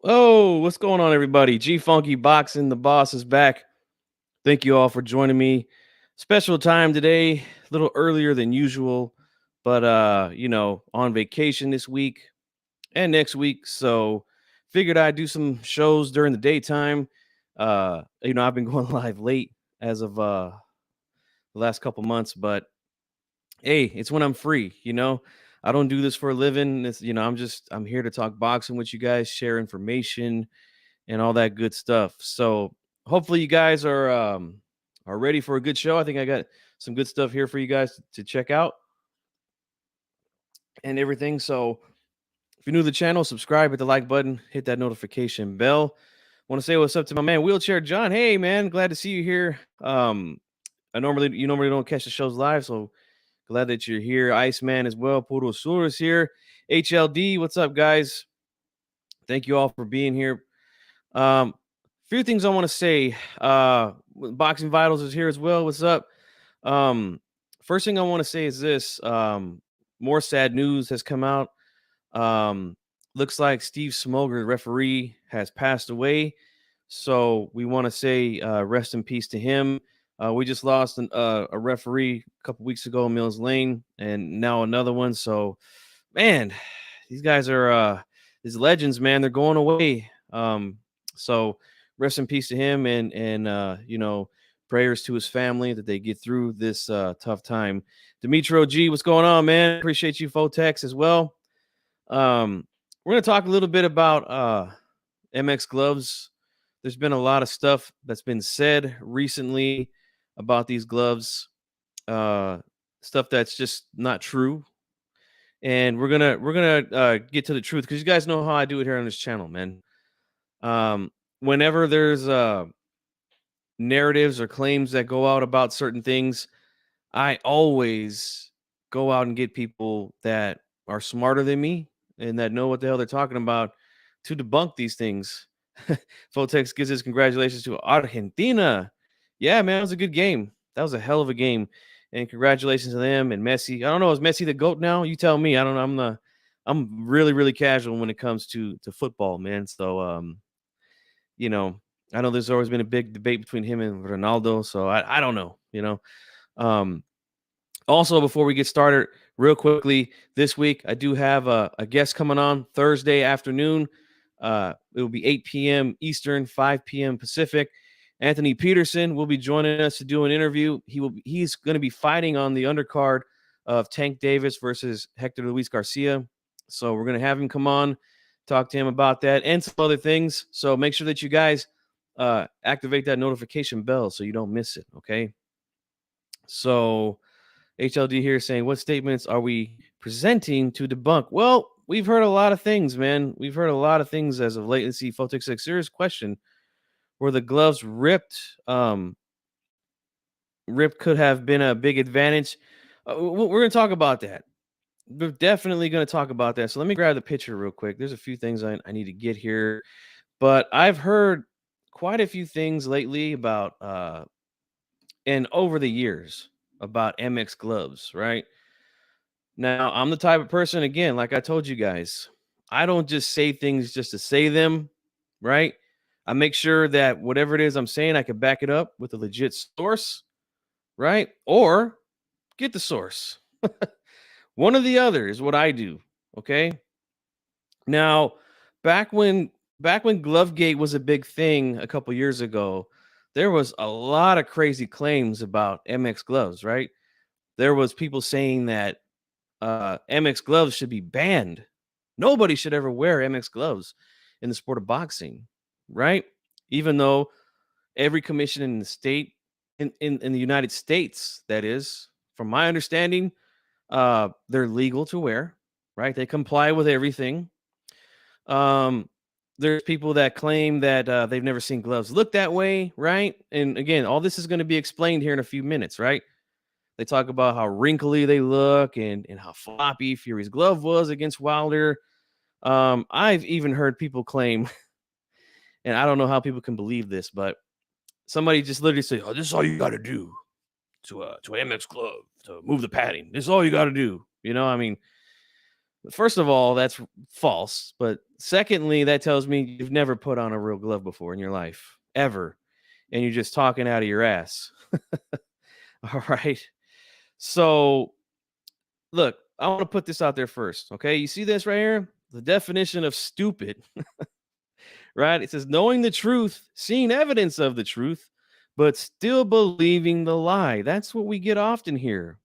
Oh, what's going on, everybody? G Funky Boxing, the boss is back. Thank you all for joining me. Special time today, a little earlier than usual, but on vacation this week and next week, so figured I'd do some shows during the daytime. I've been going live late as of the last couple months, but hey, it's when I'm free. I don't do this for a living. I'm here to talk boxing with you guys, share information and all that good stuff. So hopefully you guys are ready for a good show. I think I got some good stuff here for you guys to check out and everything. So if you're new to the channel, subscribe, hit the like button, hit that notification bell. Want to say what's up to my man Wheelchair John. Hey man, glad to see you here. You normally don't catch the shows live, so glad that you're here. Iceman as well. Puro Sur is here. HLD, what's up, guys? Thank you all for being here. Few things I want to say. Boxing Vitals is here as well. What's up? Um, First thing I want to say is this. More sad news has come out. Um, Looks like Steve Smoger, the referee, has passed away. So we want to say rest in peace to him. We just lost a referee a couple weeks ago, Mills Lane, and now another one. So, man, these guys are these legends, man. They're going away. So rest in peace to him, and prayers to his family that they get through this tough time. Dimitro G, what's going on, man? Appreciate you, Fotex, as well. We're gonna talk a little bit about MX Gloves. There's been a lot of stuff that's been said recently about these gloves, uh, stuff that's just not true, and we're gonna get to the truth because you guys know how I do it here on this channel, man. Whenever there's narratives or claims that go out about certain things, I always go out and get people that are smarter than me and that know what the hell they're talking about to debunk these things. Fotex gives his congratulations to Argentina. Yeah, man, it was a good game. That was a hell of a game. And congratulations to them and Messi. I don't know, is Messi the GOAT now? You tell me. I don't know. I'm really, really casual when it comes to football, man. So you know, I know there's always been a big debate between him and Ronaldo. So I don't know. Um, Also, before we get started, real quickly, this week I do have a guest coming on Thursday afternoon. It will be 8 p.m. Eastern, 5 p.m. Pacific. Anthony Peterson will be joining us to do an interview. He's going to be fighting on the undercard of Tank Davis versus Hector Luis Garcia. So we're going to have him come on, talk to him about that and some other things. So make sure that you guys activate that notification bell so you don't miss it. Okay. So HLD here saying, what statements are we presenting to debunk? Well, we've heard a lot of things, man. We've heard a lot of things as of late. Let's see, Fotex, like, serious question. Were the gloves ripped? Ripped could have been a big advantage. We're going to talk about that. We're definitely going to talk about that. So let me grab the picture real quick. There's a few things I need to get here. But I've heard quite a few things lately about, and over the years, about MX gloves, right? Now, I'm the type of person, again, like I told you guys, I don't just say things just to say them, right? I make sure that whatever it is I'm saying, I can back it up with a legit source, right? Or get the source. One or the other is what I do. Okay. Now, back when Glovegate was a big thing a couple years ago, there was a lot of crazy claims about MX gloves, right? There was people saying that MX gloves should be banned. Nobody should ever wear MX gloves in the sport of boxing, right? Even though every commission in the state, in the United States, that is, from my understanding, they're legal to wear, right? They comply with everything. Um, there's people that claim that they've never seen gloves look that way, right? And again, all this is going to be explained here in a few minutes, right? They talk about how wrinkly they look and how floppy Fury's glove was against Wilder. I've even heard people claim, and I don't know how people can believe this, but somebody just literally say, "Oh, this is all you got to do to an MX glove to move the padding. This is all you got to do." I mean, First of all, that's false. But secondly, that tells me you've never put on a real glove before in your life, ever. And you're just talking out of your ass. All right. So, look, I want to put this out there first. Okay. You see this right here? The definition of stupid, right? It says knowing the truth, seeing evidence of the truth, but still believing the lie. That's what we get often here.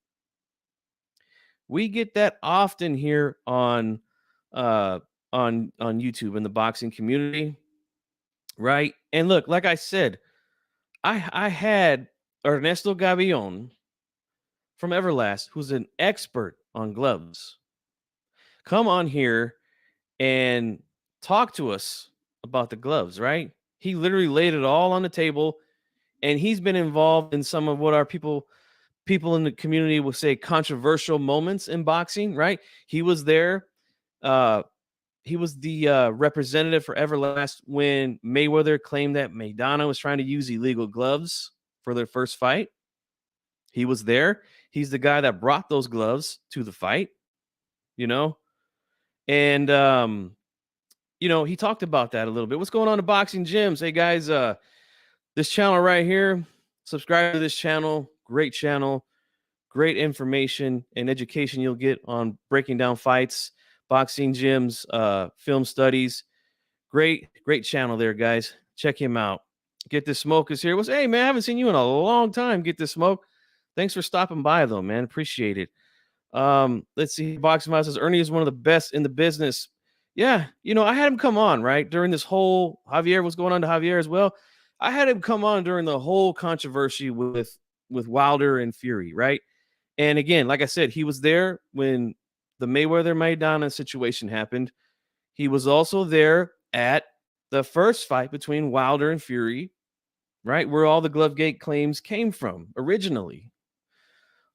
We get that often here uh on YouTube in the boxing community, right? And look, like I said, I had Ernesto Gabion from Everlast, who's an expert on gloves, come on here and talk to us about the gloves, right? He literally laid it all on the table, and he's been involved in some of what our people in the community will say controversial moments in boxing, right? He was there. Uh, he was the representative for Everlast when Mayweather claimed that Maidana was trying to use illegal gloves for their first fight. He was there. He's the guy that brought those gloves to the fight, you know? And he talked about that a little bit. What's going on in boxing gyms? Hey guys, this channel right here, subscribe to this channel. Great channel, great information and education you'll get on breaking down fights, boxing gyms, film studies. Great channel there, guys. Check him out. Get This Smoke is here. Hey man, I haven't seen you in a long time. Get This Smoke. Thanks for stopping by though, man. Appreciate it. Let's see. Boxing Mouse says Ernie is one of the best in the business. Yeah, I had him come on, right? During this whole Javier, what's going on to Javier as well. I had him come on during the whole controversy with Wilder and Fury, right? And again, like I said, he was there when the Mayweather Maidana situation happened. He was also there at the first fight between Wilder and Fury, right? Where all the Glovegate claims came from originally.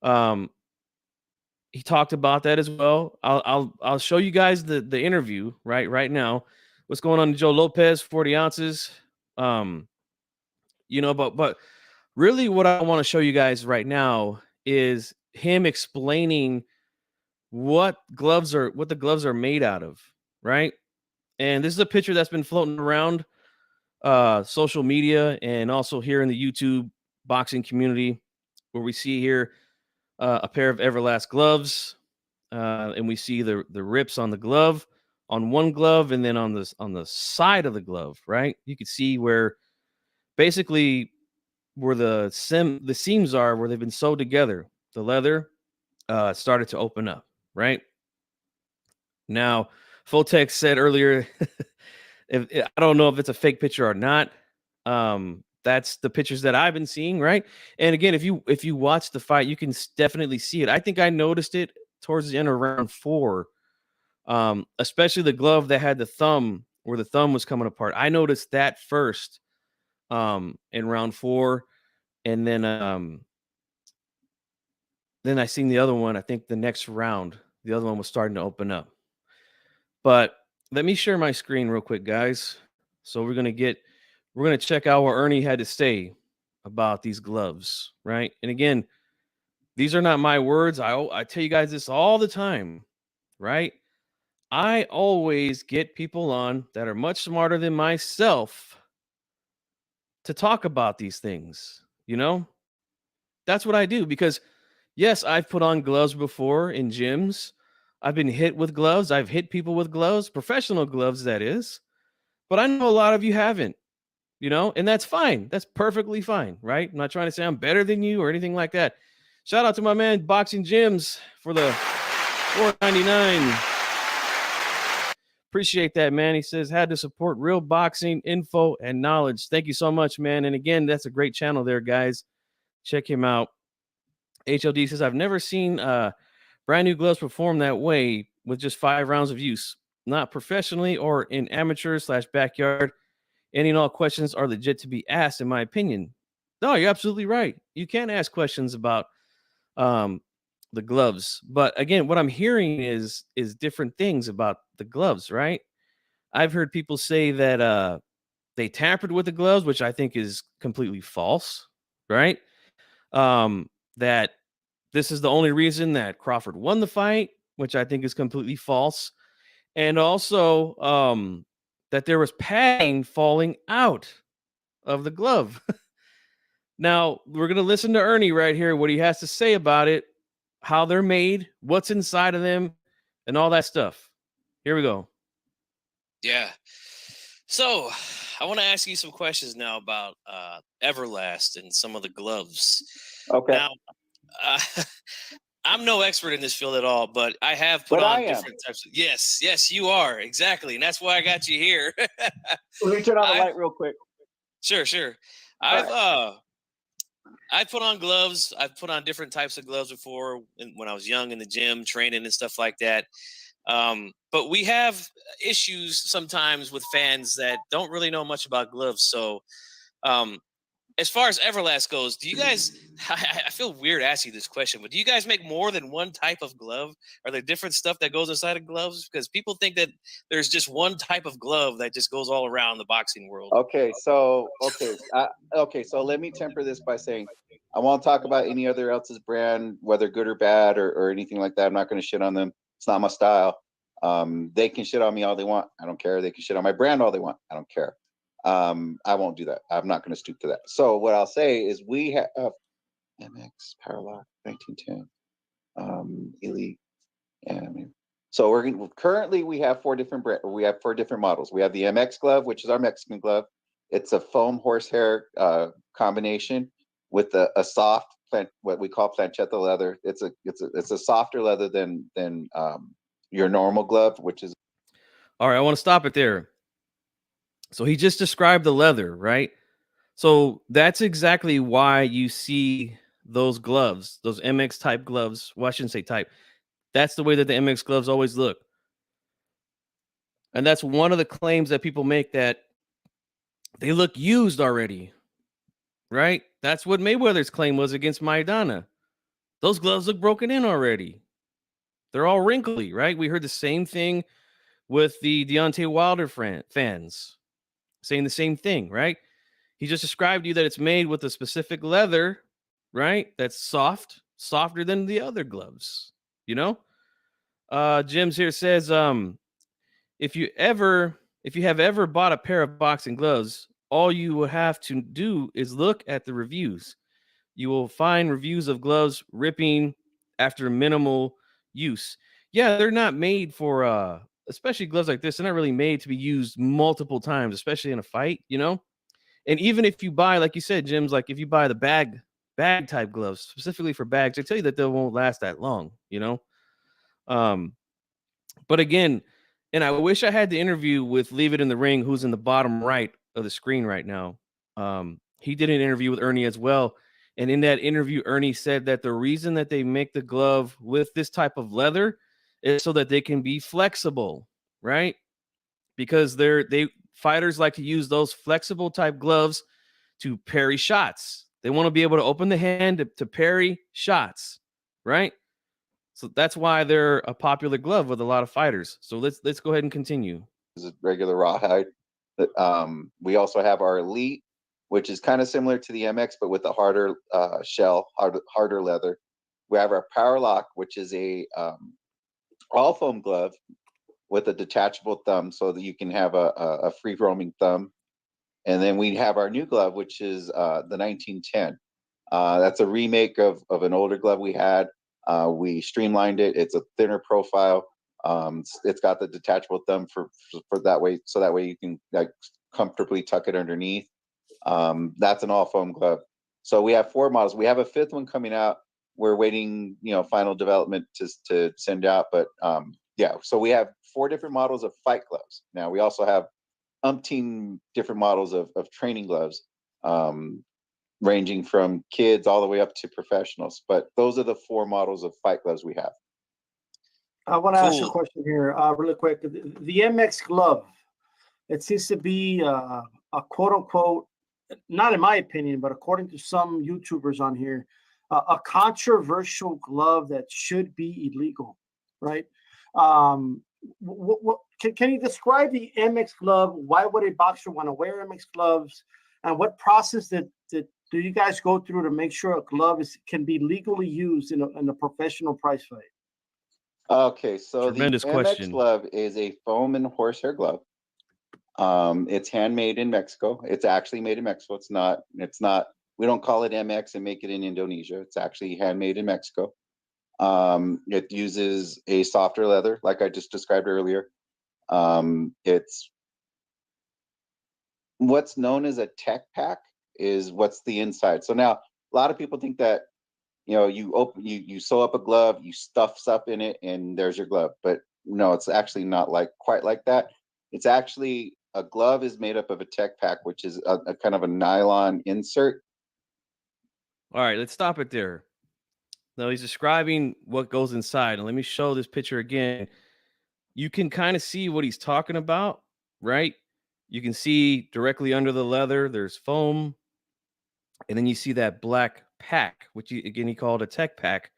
Um, he talked about that as well. I'll show you guys the interview right now. What's going on to Joe Lopez, 40 ounces. But really what I want to show you guys right now is him explaining what the gloves are made out of, right? And this is a picture that's been floating around social media and also here in the YouTube boxing community, where we see here a pair of Everlast gloves, and we see the rips on the glove, on one glove, and then on the side of the glove, right? You can see where basically where the seams are, where they've been sewed together. The leather started to open up, right? Now, Fotex said earlier, I don't know if it's a fake picture or not. That's the pictures that I've been seeing, right? And again, if you watch the fight, you can definitely see it. I think I noticed it towards the end of round 4, especially the glove that had the thumb, where the thumb was coming apart. I noticed that first in round 4, and then I seen the other one. I think the next round, the other one was starting to open up. But let me share my screen real quick, guys. So we're gonna check out what Ernie had to say about these gloves, right? And again, these are not my words. I tell you guys this all the time, right? I always get people on that are much smarter than myself to talk about these things. That's what I do, because yes, I've put on gloves before in gyms. I've been hit with gloves. I've hit people with gloves, professional gloves, that is. But I know a lot of you haven't, and that's fine. That's perfectly fine, right? I'm not trying to say I'm better than you or anything like that. Shout out to my man Boxing Gyms for the $4.99. Appreciate that, man. He says, had to support real boxing info and knowledge. Thank you so much, man. And again, that's a great channel there, guys. Check him out. HLD says, I've never seen brand new gloves perform that way with just 5 rounds of use. Not professionally or in amateur/backyard. Any and all questions are legit to be asked, in my opinion. No, you're absolutely right. You can ask questions about the gloves. But again, what I'm hearing is different things about the gloves, right? I've heard people say that they tampered with the gloves, which I think is completely false, right? That this is the only reason that Crawford won the fight. which I think is completely false. And also that there was padding falling out of the glove. Now, we're going to listen to Ernie right here, what he has to say about it, how they're made, what's inside of them, and all that stuff. Here we go. Yeah. So I want to ask you some questions now about Everlast and some of the gloves. Okay. Now, uh, I'm no expert in this field at all, but I have put But I on am. different types of. Yes, you are exactly, and that's why I got you here. Let me turn on the light real quick. Sure. I've put on gloves. I've put on different types of gloves before when I was young in the gym, training and stuff like that. But we have issues sometimes with fans that don't really know much about gloves. So, as far as Everlast goes, do you guys? I feel weird asking this question, but do you guys make more than one type of glove? Are there different stuff that goes inside of gloves? Because people think that there's just one type of glove that just goes all around the boxing world. So let me temper this by saying I won't talk about any other else's brand, whether good or bad or anything like that. I'm not going to shit on them. It's not my style. They can shit on me all they want. I don't care. They can shit on my brand all they want. I don't care. I won't do that. I'm not going to stoop to that. So what I'll say is we have MX Paralock 1910 Elite. And so currently we have four different models. We have the MX glove, which is our Mexican glove. It's a foam horsehair combination with a soft what we call planchetta leather. It's a softer leather than your normal glove, which is. All right, I want to stop it there. So he just described the leather, right? So that's exactly why you see those gloves, those MX type gloves. Well, I shouldn't say type. That's the way that the MX gloves always look. And that's one of the claims that people make, that they look used already, right? That's what Mayweather's claim was against Maidana. Those gloves look broken in already. They're all wrinkly, right? We heard the same thing with the Deontay Wilder fans saying the same thing, right? He just described to you that it's made with a specific leather, right? That's softer than the other gloves, you know? Jim's here says, if you have ever bought a pair of boxing gloves, all you will have to do is look at the reviews. You will find reviews of gloves ripping after minimal use. Yeah, they're not made for especially gloves like this, they're not really made to be used multiple times, especially in a fight, you know? And even if you buy, like you said, Jim's, like if you buy the bag type gloves specifically for bags, they tell you that they won't last that long, you know? But again, and I wish I had the interview with Leave It in the Ring, who's in the bottom right of the screen right now. He did an interview with Ernie as well. And in that interview, Ernie said that the reason that they make the glove with this type of leather is so that they can be flexible, right? Because fighters like to use those flexible type gloves to parry shots. They want to be able to open the hand to parry shots, right? So that's why they're a popular glove with a lot of fighters. So let's go ahead and continue. This is regular rawhide. We also have our Elite, which is kind of similar to the MX, but with a harder shell, harder leather. We have our Powerlock, which is a all foam glove with a detachable thumb, so that you can have a free roaming thumb. And then we have our new glove, which is the 1910. That's a remake of an older glove we had. We streamlined it. It's a thinner profile. It's got the detachable thumb for that way, so that way you can like comfortably tuck it underneath. That's an all foam glove. So we have four models. We have a fifth one coming out. We're waiting, final development to send out. But yeah, so we have four different models of fight gloves. Now we also have umpteen different models of training gloves, ranging from kids all the way up to professionals. But those are the four models of fight gloves we have. I want to ask you a question here, really quick. The MX glove, it seems to be a quote unquote, not in my opinion, but according to some YouTubers on here, a controversial glove that should be illegal, right? Can you describe the MX glove? Why would a boxer want to wear MX gloves? And what process do you guys go through to make sure a glove can be legally used in a professional prize fight? Okay, so Tremendous the MX question. glove is a foam and horsehair glove. It's handmade in Mexico. It's actually made in Mexico. It's not, we don't call it MX and make it in Indonesia. It's actually handmade in Mexico. It uses a softer leather, like I just described earlier. It's what's known as a tech pack is what's the inside. So now a lot of people think that, you sew up a glove, you stuff stuff in it, and there's your glove. But no, it's actually not quite like that. It's actually, a glove is made up of a tech pack, which is a kind of a nylon insert. All right, let's stop it there. Now he's describing what goes inside. And let me show this picture again. You can kind of see what he's talking about, right? You can see directly under the leather, there's foam. And then you see that black pack, which he called a tech pack,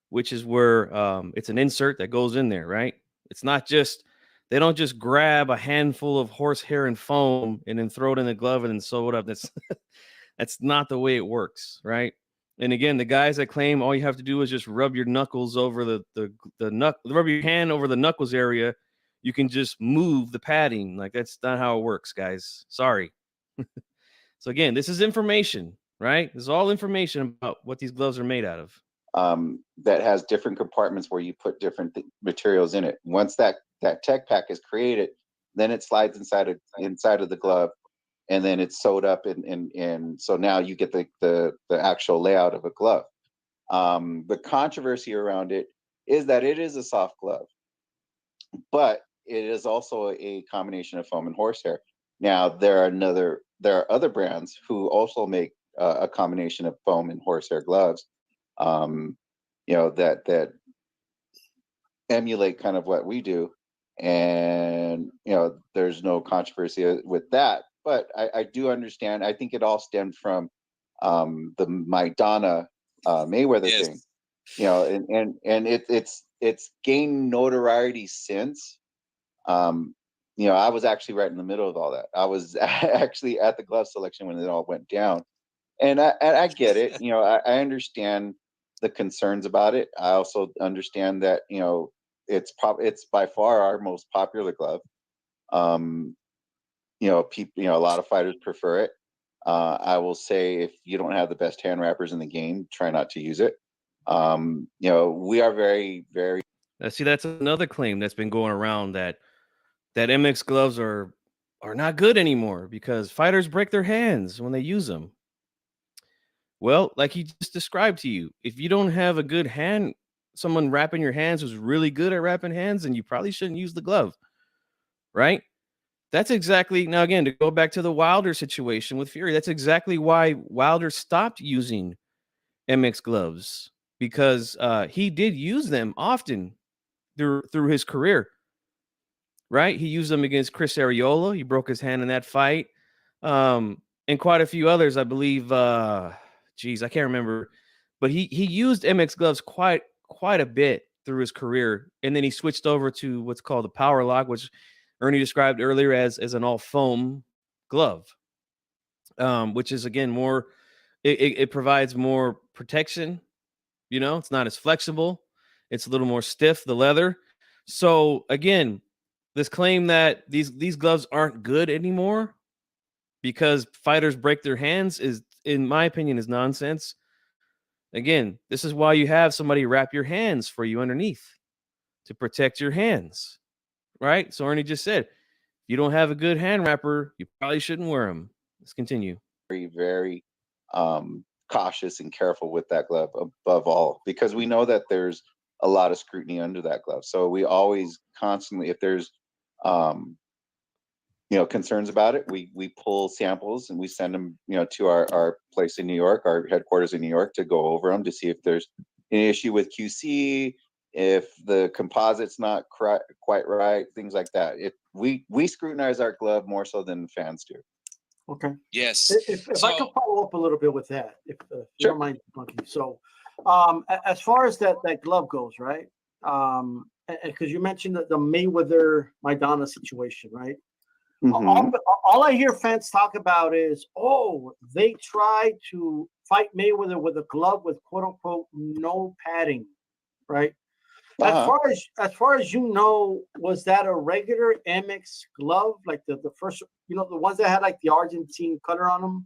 which is where it's an insert that goes in there, right? It's not just, they don't just grab a handful of horsehair and foam and then throw it in the glove and then sew it up. That's not the way it works, right? And again, the guys that claim all you have to do is just rub your knuckles over rub your hand over the knuckles area, you can just move the padding. Like, that's not how it works, guys. Sorry. So again, this is information, right? This is all information about what these gloves are made out of. That has different compartments where you put different materials in it. Once that tech pack is created, then it slides inside of the glove, and then it's sewed up, and so now you get the actual layout of a glove. The controversy around it is that it is a soft glove, but it is also a combination of foam and horsehair. Now there are other brands who also make a combination of foam and horsehair gloves, that emulate kind of what we do, and there's no controversy with that. But I do understand. I think it all stemmed from the Maidana Mayweather thing, and it's gained notoriety since. I was actually right in the middle of all that. I was actually at the glove selection when it all went down, and I get it. I understand the concerns about it. I also understand that it's by far our most popular glove. People, a lot of fighters prefer it. I will say, if you don't have the best hand wrappers in the game, try not to use it. We are very, very. See, that's another claim that's been going around, that MX gloves are not good anymore because fighters break their hands when they use them. Well, like he just described to you, if you don't have a good hand, someone wrapping your hands who's really good at wrapping hands, then you probably shouldn't use the glove, right? That's exactly, now again, to go back to the Wilder situation with Fury, that's exactly why Wilder stopped using MX gloves, because he did use them often through his career, right? He used them against Chris Arreola. He broke his hand in that fight. And quite a few others, I believe. I can't remember, but he used MX gloves quite a bit through his career, and then he switched over to what's called the Power Lock, which Ernie described earlier as an all foam glove, which is again more. It provides more protection. It's not as flexible. It's a little more stiff, the leather. So again, this claim that these gloves aren't good anymore because fighters break their hands is, in my opinion, is nonsense. Again, this is why you have somebody wrap your hands for you underneath to protect your hands, right? So Ernie just said, if you don't have a good hand wrapper, you probably shouldn't wear them. Let's continue. Very, very cautious and careful with that glove above all, because we know that there's a lot of scrutiny under that glove. So we always constantly, if there's concerns about it, we pull samples and we send them to our place in New York, our headquarters in New York, to go over them to see if there's an issue with QC, if the composite's not quite right, things like that. We scrutinize our glove more so than fans do. Okay. Yes. If I can follow up a little bit with that, if you Sure. don't mind, Monkey. So, as far as that glove goes, right? Because you mentioned the Mayweather Maidana situation, right? Mm-hmm. All I hear fans talk about is, they tried to fight Mayweather with a glove with quote unquote no padding, right? As far as you know, was that a regular MX glove, like the first, the ones that had like the Argentine color on them?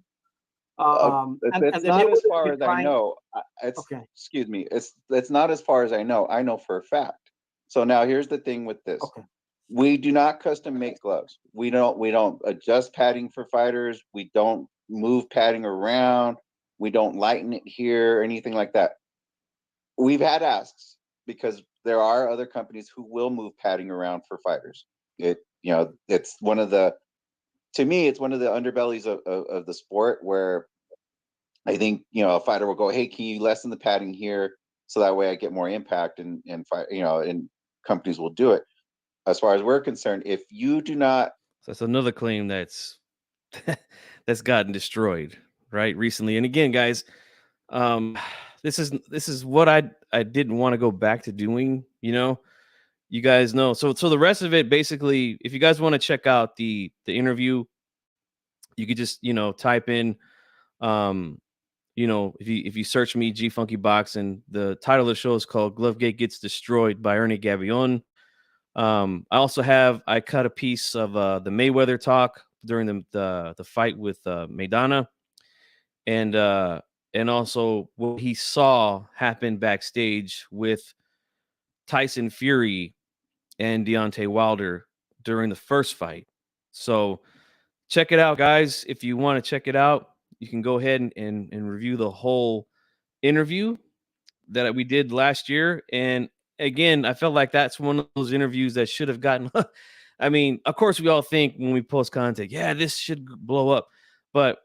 It's not as far as I know. Excuse me. It's not as far as I know. I know for a fact. So now here's the thing with this. Okay. We do not custom make gloves. We don't adjust padding for fighters. We don't move padding around. We don't lighten it here or anything like that. We've had asks because there are other companies who will move padding around for fighters. It's one of the, to me, it's one of the underbellies of the sport where I think, a fighter will go, hey, can you lessen the padding here so that way I get more impact and fight, and companies will do it. As far as we're concerned, if you do not, so that's another claim that's gotten destroyed right recently. And again, guys, this is what I didn't want to go back to doing. You guys know. So the rest of it, basically, if you guys want to check out the interview, you could just type in, if you search me, G Funky Box, and the title of the show is called "Glovegate Gets Destroyed" by Ernest Gabion. I cut a piece of the Mayweather talk during the fight with Maidana, and also what he saw happen backstage with Tyson Fury and Deontay Wilder during the first fight. So check it out, guys. If you want to check it out, you can go ahead and review the whole interview that we did last year. And again, I felt like that's one of those interviews that should have gotten I mean, of course we all think when we post content, yeah, this should blow up. But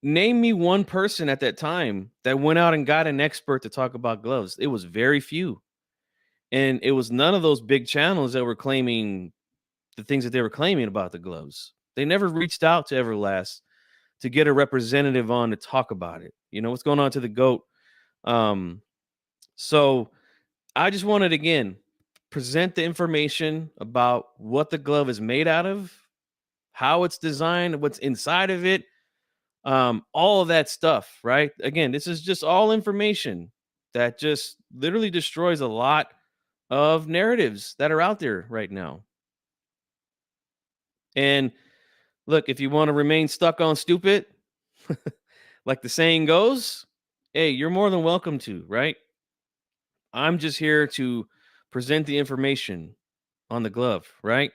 name me one person at that time that went out and got an expert to talk about gloves. It was very few. And it was none of those big channels that were claiming the things that they were claiming about the gloves. They never reached out to Everlast to get a representative on to talk about it. What's going on to the GOAT. So I just wanted, again, present the information about what the glove is made out of, how it's designed, what's inside of it, all of that stuff, right? Again, this is just all information that just literally destroys a lot of narratives that are out there right now. And look, if you want to remain stuck on stupid, like the saying goes, hey, you're more than welcome to, right? I'm just here to present the information on the glove, right?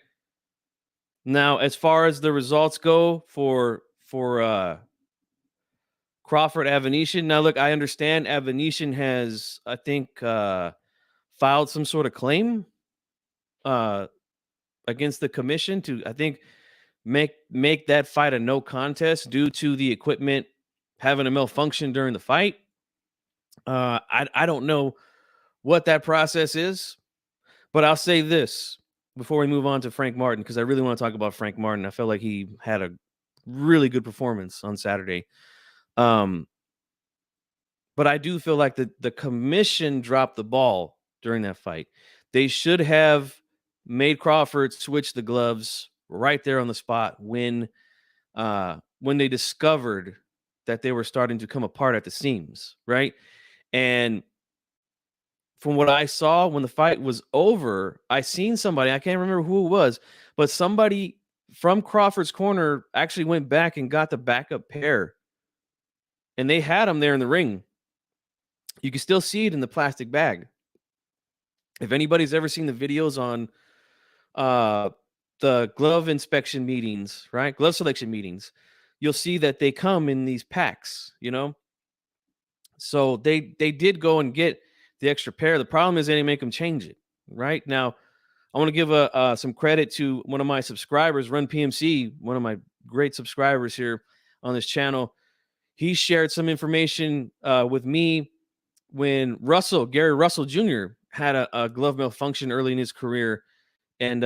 Now, as far as the results go for Crawford Avanesian, now look, I understand Avanesian has, I think, filed some sort of claim against the commission to, I think, make that fight a no contest due to the equipment having a malfunction during the fight. I don't know what that process is, but I'll say this before we move on to Frank Martin, because I really want to talk about Frank Martin. I felt like he had a really good performance on Saturday. But I do feel like the commission dropped the ball during that fight. They should have made Crawford switch the gloves right there on the spot when they discovered that they were starting to come apart at the seams, right? And from what I saw when the fight was over, I seen somebody, I can't remember who it was, but somebody from Crawford's corner actually went back and got the backup pair. And they had them there in the ring. You can still see it in the plastic bag. If anybody's ever seen the videos on the glove inspection meetings, right? Glove selection meetings, you'll see that they come in these packs, So they did go and get the extra pair. The problem is they didn't make them change it. Right now, I want to give some credit to one of my subscribers, Run PMC, one of my great subscribers here on this channel. He shared some information with me when Gary Russell Jr. had a glove malfunction early in his career, and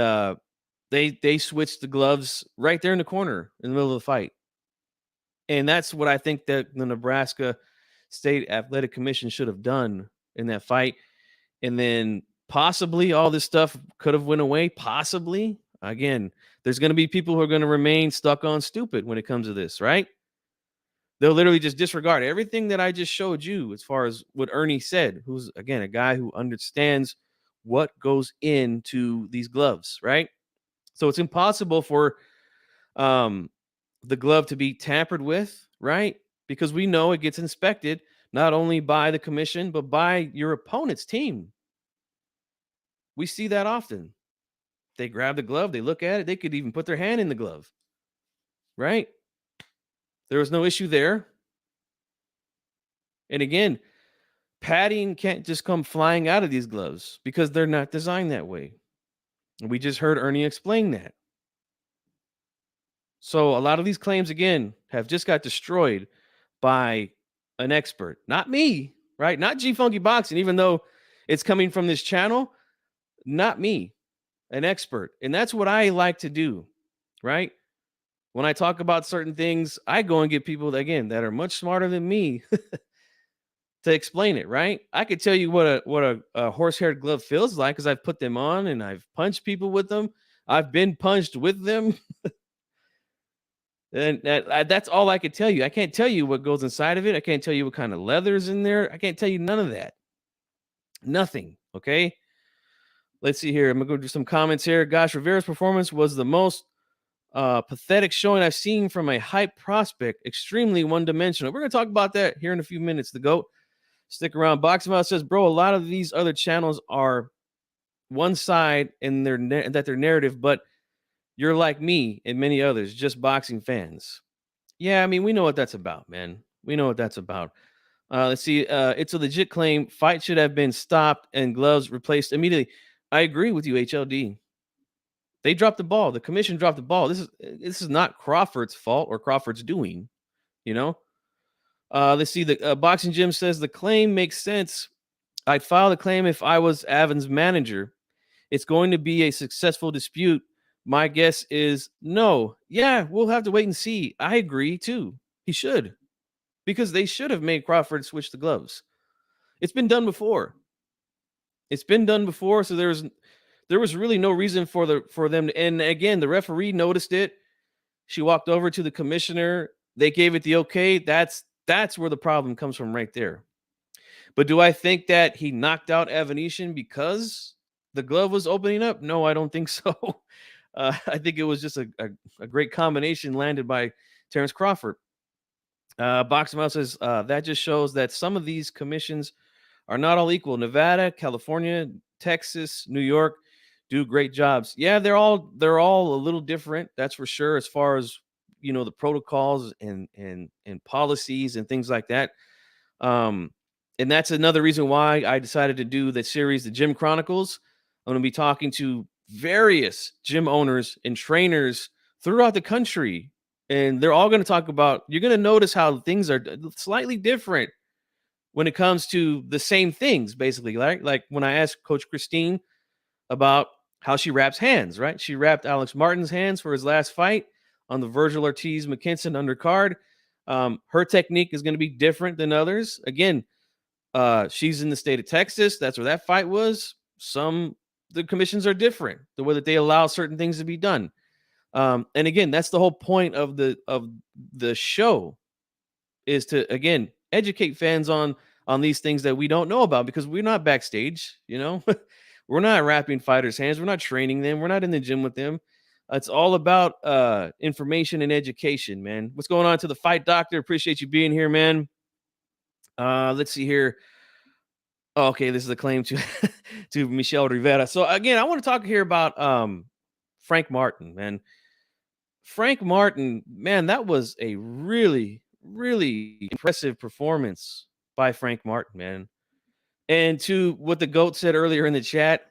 they switched the gloves right there in the corner in the middle of the fight. And that's what I think that the Nebraska State Athletic Commission should have done in that fight. And then possibly all this stuff could have went away. Possibly. Again, there's going to be people who are going to remain stuck on stupid when it comes to this, right? They'll literally just disregard everything that I just showed you as far as what Ernie said, who's, again, a guy who understands what goes into these gloves, right? So it's impossible for the glove to be tampered with, right? Because we know it gets inspected not only by the commission, but by your opponent's team. We see that often. They grab the glove, they look at it, they could even put their hand in the glove, right? There was no issue there. And again, padding can't just come flying out of these gloves because they're not designed that way. And we just heard Ernie explain that. So a lot of these claims, again, have just got destroyed by an expert, not me, right? Not G Funky Boxing, even though it's coming from this channel, not me, an expert. And that's what I like to do, right? When I talk about certain things, I go and get people, again, that are much smarter than me to explain it, right? I could tell you what a horse-haired glove feels like because I've put them on and I've punched people with them. I've been punched with them. And that's all I could tell you. I can't tell you what goes inside of it. I can't tell you what kind of leather's in there. I can't tell you none of that. Nothing. Okay. Let's see here. I'm going to go do some comments here. Gosh, Rivera's performance was the most pathetic showing I've seen from a hype prospect. Extremely one-dimensional. We're going to talk about that here in a few minutes. The GOAT. Stick around. Boxing Mouth says, bro, a lot of these other channels are one side in their narrative, but you're like me and many others, just boxing fans. Yeah, I mean, we know what that's about, man. We know what that's about. Let's see. It's a legit claim. Fight should have been stopped and gloves replaced immediately. I agree with you, HLD. They dropped the ball. The commission dropped the ball. This is not Crawford's fault or Crawford's doing, you know? Let's see. The Boxing Gym says the claim makes sense. I'd file the claim if I was Avon's manager. It's going to be a successful dispute. My guess is no. Yeah, we'll have to wait and see. I agree too. He should, because they should have made Crawford switch the gloves. It's been done before. It's been done before, so there was really no reason for them to, and again, the referee noticed it. She walked over to the commissioner. They gave it the okay. That's where the problem comes from right there. But do I think that he knocked out Evanesian because the glove was opening up? No, I don't think so. I think it was just a great combination landed by Terrence Crawford. Boxing Mouse says that just shows that some of these commissions are not all equal. Nevada, California, Texas, New York do great jobs. Yeah, they're all a little different. That's for sure. As far as the protocols and policies and things like that. And that's another reason why I decided to do the series, the Gym Chronicles. I'm going to be talking to various gym owners and trainers throughout the country. And they're all going to talk about, you're going to notice how things are slightly different when it comes to the same things, basically. Like when I asked Coach Christine about how she wraps hands, right? She wrapped Alex Martin's hands for his last fight on the Virgil Ortiz McKinson undercard. Her technique is going to be different than others. Again, she's in the state of Texas. That's where that fight was. The commissions are different, the way that they allow certain things to be done. And again, that's the whole point of the show, is to, again, educate fans on these things that we don't know about, because we're not backstage, we're not wrapping fighters' hands. We're not training them. We're not in the gym with them. It's all about information and education, man. What's going on to the Fight Doctor? Appreciate you being here, man. Let's see here. Oh, okay, this is a claim to to Michel Rivera. So again, I want to talk here about Frank Martin, man. Frank Martin, man, that was a really, really impressive performance by Frank Martin, man. And to what the GOAT said earlier in the chat,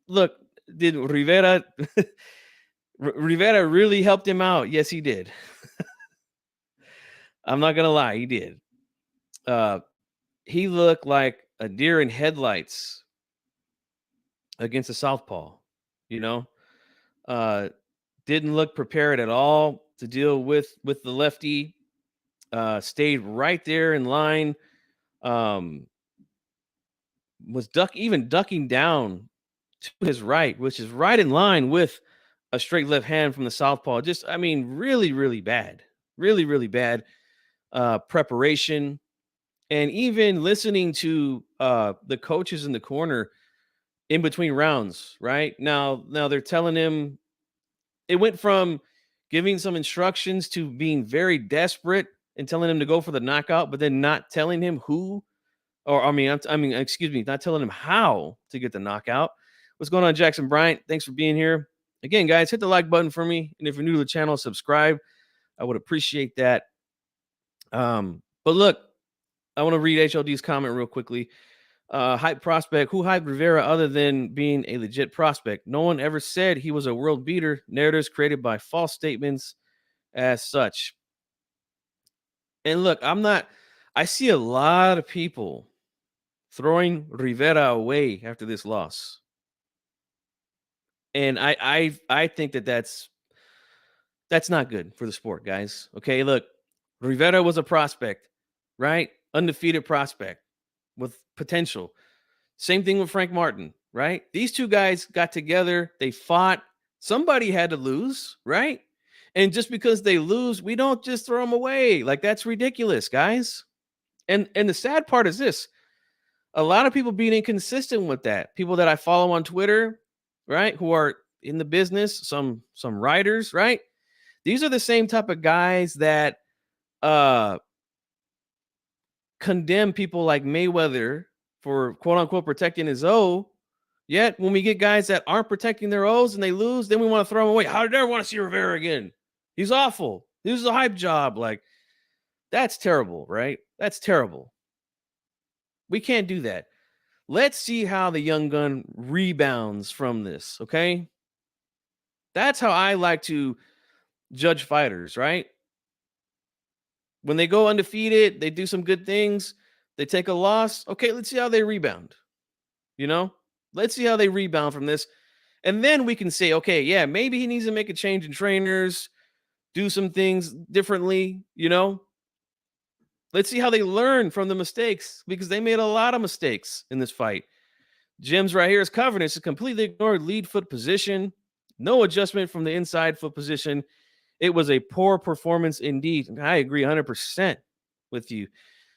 look, did Rivera Rivera really helped him out? Yes, he did. I'm not gonna lie, he did. He looked like a deer in headlights against a southpaw, didn't look prepared at all to deal with the lefty. Stayed right there in line. Was ducking down to his right, which is right in line with a straight left hand from the southpaw. Just, I mean, really, really bad. Really, really bad. preparation, and even listening to the coaches in the corner in between rounds. Right now they're telling him, it went from giving some instructions to being very desperate and telling him to go for the knockout, but then not telling him who, or excuse me, not telling him how to get the knockout. What's going on, Jackson Bryant? Thanks for being here. Again, guys, hit the like button for me. And if you're new to the channel, subscribe. I would appreciate that. But look, I want to read HLD's comment real quickly. Hype prospect, who hyped Rivera other than being a legit prospect? No one ever said he was a world beater. Narratives created by false statements as such. And look, I see a lot of people throwing Rivera away after this loss. And I think that's not good for the sport, guys. Okay, look, Rivera was a prospect, right? Undefeated prospect with potential. Same thing with Frank Martin, right? These two guys got together, they fought. Somebody had to lose, right? And just because they lose, we don't just throw them away. Like, that's ridiculous, guys. And the sad part is this. A lot of people being inconsistent with that. People that I follow on Twitter, right, who are in the business, some writers, right? These are the same type of guys that condemn people like Mayweather for quote unquote protecting his O. Yet when we get guys that aren't protecting their O's and they lose, then we want to throw them away. How did I ever want to see Rivera again? He's awful. This is a hype job. Like, that's terrible, right? That's terrible. We can't do that. Let's see how the young gun rebounds from this, okay? That's how I like to judge fighters, right? When they go undefeated, they do some good things, they take a loss. Okay, let's see how they rebound. You know? Let's see how they rebound from this. And then we can say, okay, yeah, maybe he needs to make a change in trainers, do some things differently, you know? Let's see how they learn from the mistakes, because they made a lot of mistakes in this fight. Jim's right here is covering this. Completely ignored lead foot position. No adjustment from the inside foot position. It was a poor performance indeed. I agree 100% with you.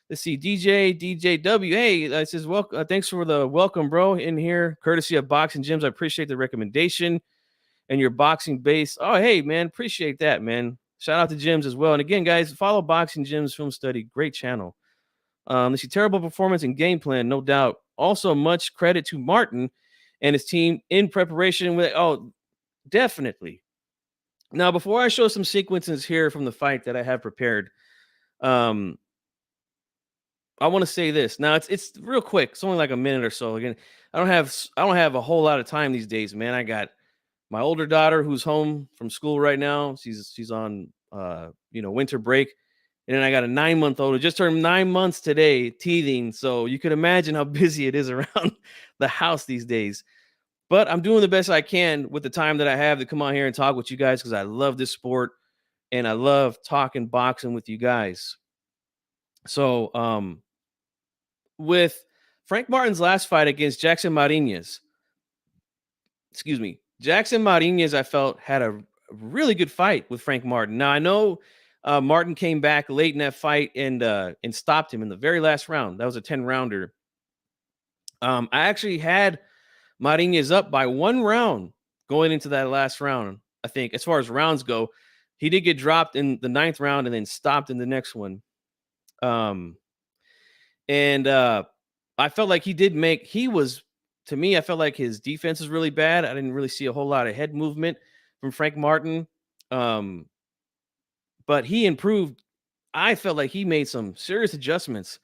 Let's see. DJW. Hey, it says, welcome. Thanks for the welcome, bro, in here. Courtesy of Boxing Gyms. I appreciate the recommendation and your boxing base. Oh, hey, man. Appreciate that, man. Shout out to Gyms as well. And again, guys, follow Boxing Gyms Film Study. Great channel. Let's see. Terrible performance and game plan, no doubt. Also, much credit to Martin and his team in preparation with. Oh, definitely. Now, before I show some sequences here from the fight that I have prepared, I want to say this. Now, it's real quick. It's only like a minute or so. Again, I don't have a whole lot of time these days, man. I got my older daughter who's home from school right now. She's on winter break. And then I got a 9-month-old who just turned 9 months today, teething. So you can imagine how busy it is around the house these days. But I'm doing the best I can with the time that I have to come on here and talk with you guys, because I love this sport and I love talking boxing with you guys. So with Frank Martin's last fight against Jackson Marinez, I felt had a really good fight with Frank Martin. Now, I know Martin came back late in that fight and stopped him in the very last round. That was a 10-rounder. I actually had Marinez up by 1 round going into that last round. I think as far as rounds go, he did get dropped in the 9th round and then stopped in the next one. I felt like to me, I felt like his defense was really bad. I didn't really see a whole lot of head movement from Frank Martin. But he improved. I felt like he made some serious adjustments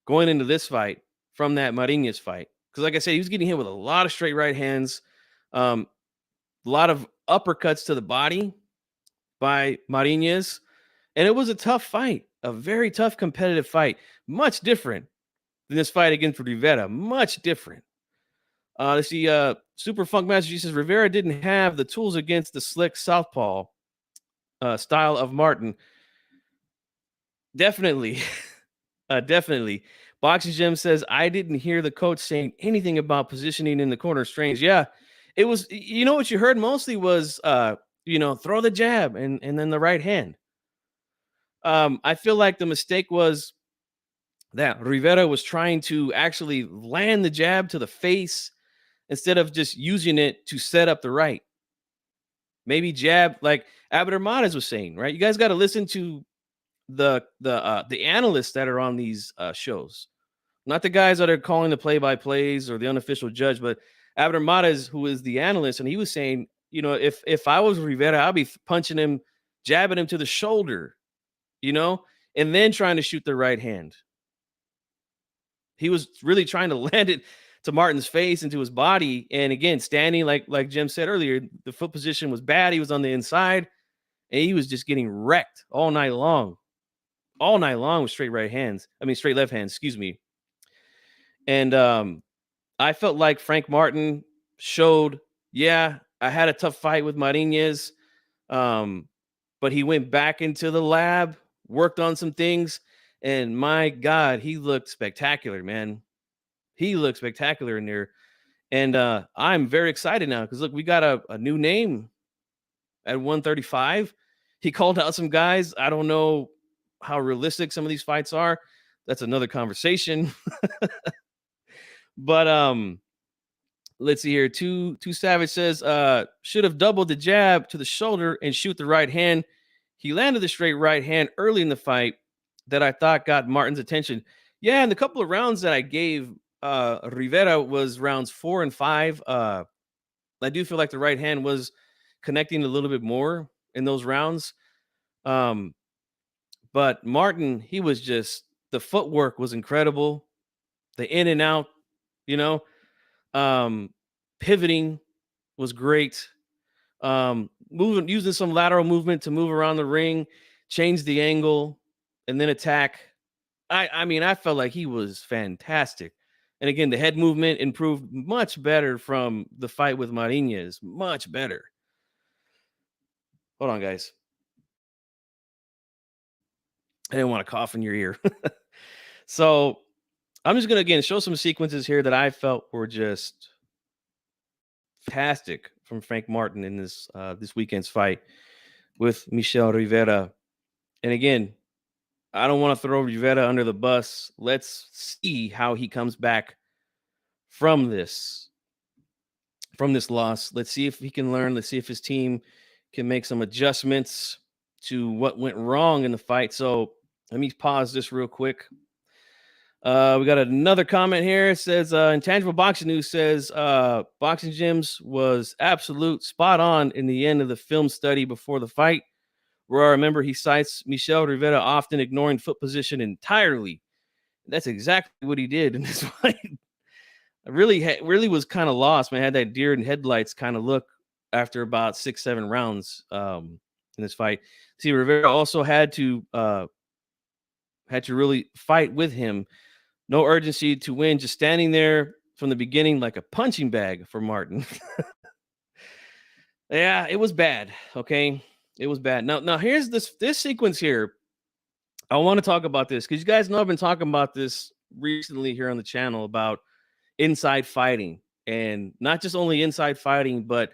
going into this fight from that Marinez fight. Because like I said, he was getting hit with a lot of straight right hands, a lot of uppercuts to the body by Marinez. And it was a tough fight, a very tough competitive fight, much different than this fight against Rivera, much different. Let's see, Super Funk Master G says, Rivera didn't have the tools against the slick southpaw style of Martin. Definitely. Definitely. Boxing Gym says, I didn't hear the coach saying anything about positioning in the corner. Strange. Yeah, it was, what you heard mostly was, throw the jab and then the right hand. I feel like the mistake was that Rivera was trying to actually land the jab to the face instead of just using it to set up the right. Maybe jab, like Abed Armadas was saying, right? You guys got to listen to the analysts that are on these shows, not the guys that are calling the play-by-plays or the unofficial judge, but Abed Armadas, who is the analyst, and he was saying, you know, if I was Rivera, I'd be punching him, jabbing him to the shoulder, you know, and then trying to shoot the right hand. He was really trying to land it to Martin's face, into his body, and again, standing like Jim said earlier, the foot position was bad. He was on the inside, and he was just getting wrecked all night long with straight right hands. I mean, straight left hands, excuse me. And I felt like Frank Martin showed, yeah, I had a tough fight with Marinez, but he went back into the lab, worked on some things, and my God, he looked spectacular, man. He looked spectacular in there. And I'm very excited now because, look, we got a new name at 135. He called out some guys. I don't know how realistic some of these fights are. That's another conversation. But let's see here. Two Savage says should have doubled the jab to the shoulder and shoot the right hand. He landed the straight right hand early in the fight that I thought got Martin's attention. Yeah, and the couple of rounds that I gave Rivera was rounds 4 and 5. I do feel like the right hand was connecting a little bit more in those rounds. But Martin, he was just, the footwork was incredible. The in and out, you know, pivoting was great. Using some lateral movement to move around the ring, change the angle, and then attack. I mean, I felt like he was fantastic. And again, the head movement improved much better from the fight with Marinez. Much better. Hold on, guys. I didn't want to cough in your ear. So I'm just going to, again, show some sequences here that I felt were just fantastic from Frank Martin in this weekend's fight with Michel Rivera. And again, I don't want to throw Rivera under the bus. Let's see how he comes back from this loss. Let's see if he can learn. Let's see if his team can make some adjustments to what went wrong in the fight. So let me pause this real quick. We got another comment here. It says, Intangible Boxing News says, Boxing Gyms was absolute spot on in the end of the film study before the fight, where I remember he cites Michel Rivera often ignoring foot position entirely. That's exactly what he did in this fight. I really was kind of lost, man. I had that deer in headlights kind of look after about 6-7 rounds in this fight. See, Rivera also had to really fight with him. No urgency to win, just standing there from the beginning like a punching bag for Martin. Yeah, it was bad. Okay, it was bad. Now here's this sequence here. I want to talk about this because you guys know I've been talking about this recently here on the channel about inside fighting, and not just only inside fighting, but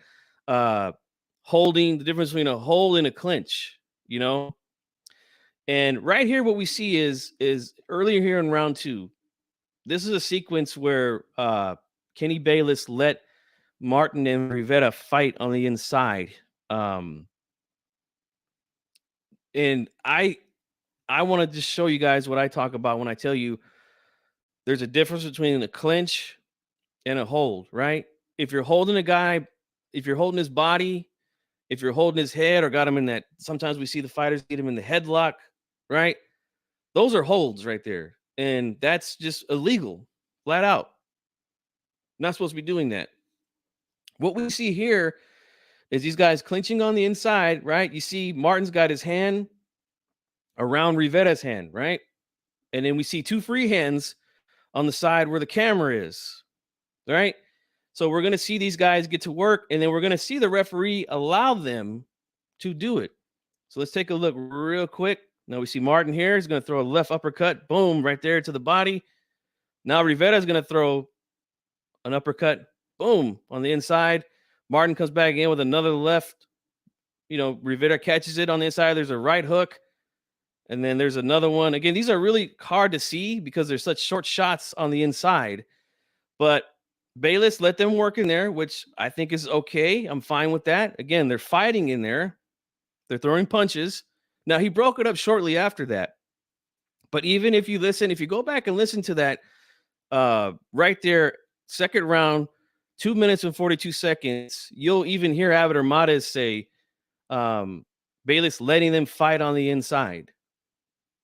holding, the difference between a hold and a clinch, you know. And right here, what we see is earlier here in round 2. This is a sequence where Kenny Bayless let Martin and Rivera fight on the inside. And I want to just show you guys what I talk about when I tell you there's a difference between a clinch and a hold, right? If you're holding a guy, if you're holding his body, if you're holding his head or got him in that, sometimes we see the fighters get him in the headlock, right? Those are holds right there. And that's just illegal, flat out. Not supposed to be doing that. What we see here is these guys clinching on the inside, right? You see Martin's got his hand around Rivera's hand, right? And then we see 2 free hands on the side where the camera is, right? So we're going to see these guys get to work, and then we're going to see the referee allow them to do it. So let's take a look real quick. Now we see Martin here. He's going to throw a left uppercut, boom, right there to the body. Now Rivera is going to throw an uppercut, boom, on the inside. Martin comes back in with another left. You know, Rivera catches it on the inside. There's a right hook. And then there's another one. Again, these are really hard to see because there's such short shots on the inside. But Bayless let them work in there, which I think is okay. I'm fine with that. Again, they're fighting in there. They're throwing punches. Now, he broke it up shortly after that. But even if you go back and listen to that right there, second round, 2 minutes and 42 seconds, you'll even hear Abner Mares say, Bayless letting them fight on the inside.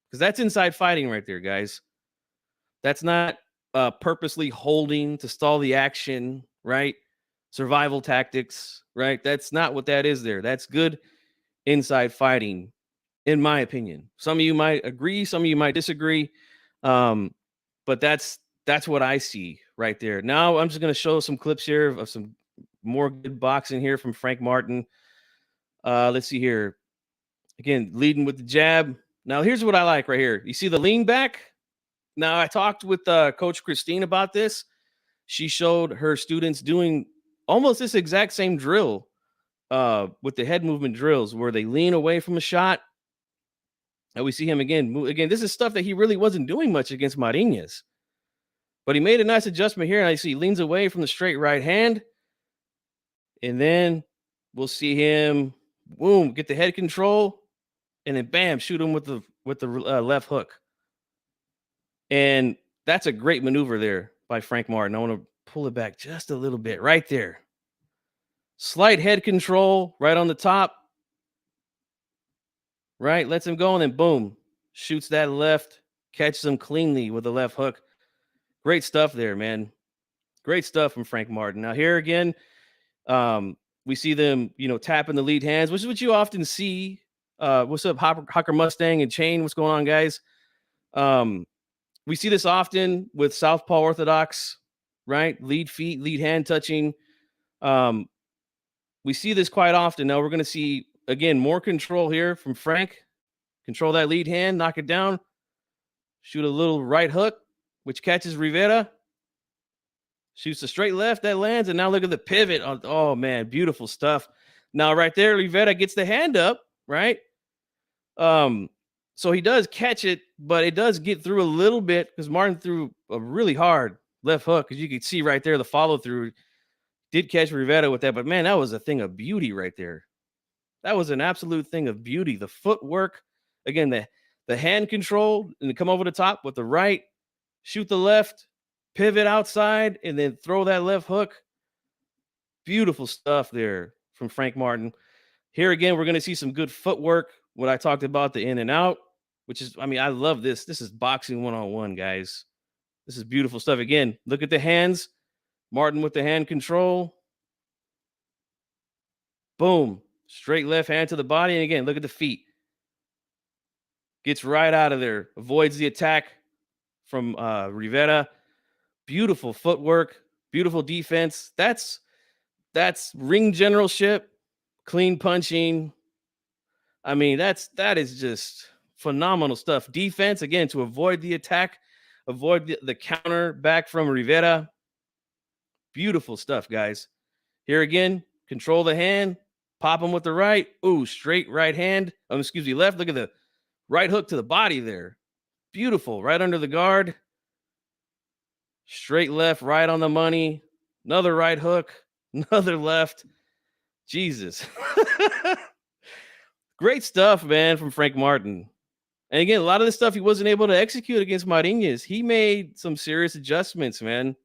Because that's inside fighting right there, guys. That's not purposely holding to stall the action, right? Survival tactics, right? That's not what that is there. That's good inside fighting, in my opinion. Some of you might agree, some of you might disagree, but that's what I see right there. Now I'm just going to show some clips here of some more good boxing here from Frank Martin. Let's see here. Again, leading with the jab. Now here's what I like right here. You see the lean back? Now I talked with Coach Christine about this. She showed her students doing almost this exact same drill with the head movement drills where they lean away from a shot. And we see him again. Again, this is stuff that he really wasn't doing much against Marinez. But he made a nice adjustment here. And I see he leans away from the straight right hand. And then we'll see him, boom, get the head control. And then, bam, shoot him with the left hook. And that's a great maneuver there by Frank Martin. I want to pull it back just a little bit right there. Slight head control right on the top. Right, lets him go, and then boom, shoots that left, catches him cleanly with the left hook. Great stuff there, man. Great stuff from Frank Martin. Now here again, we see them, tapping the lead hands, which is what you often see. What's up, Hawker Mustang and Chain? What's going on, guys? We see this often with Southpaw Orthodox, right? Lead feet, lead hand touching. We see this quite often. Now we're going to see, again, more control here from Frank. Control that lead hand, knock it down. Shoot a little right hook, which catches Rivera. Shoots a straight left, that lands. And now look at the pivot. Oh, man, beautiful stuff. Now right there, Rivera gets the hand up, right? So he does catch it, but it does get through a little bit because Martin threw a really hard left hook. Because you could see right there the follow through. Did catch Rivera with that, but man, that was a thing of beauty right there. That was an absolute thing of beauty. The footwork, again, the hand control, and to come over the top with the right, shoot the left, pivot outside, and then throw that left hook. Beautiful stuff there from Frank Martin. Here again, we're going to see some good footwork. What I talked about, the in and out, which is, I love this. This is boxing one-on-one, guys. This is beautiful stuff. Again, look at the hands. Martin with the hand control. Boom. Straight left hand to the body. And again, look at the feet. Gets right out of there. Avoids the attack from Rivera. Beautiful footwork. Beautiful defense. That's ring generalship. Clean punching. That is just phenomenal stuff. Defense, again, to avoid the attack. Avoid the counter back from Rivera. Beautiful stuff, guys. Here again, control the hand. Pop him with the right. Ooh, straight right hand. Left. Look at the right hook to the body there. Beautiful. Right under the guard. Straight left, right on the money. Another right hook. Another left. Jesus. Great stuff, man, from Frank Martin. And again, a lot of the stuff he wasn't able to execute against Marinez. He made some serious adjustments, man.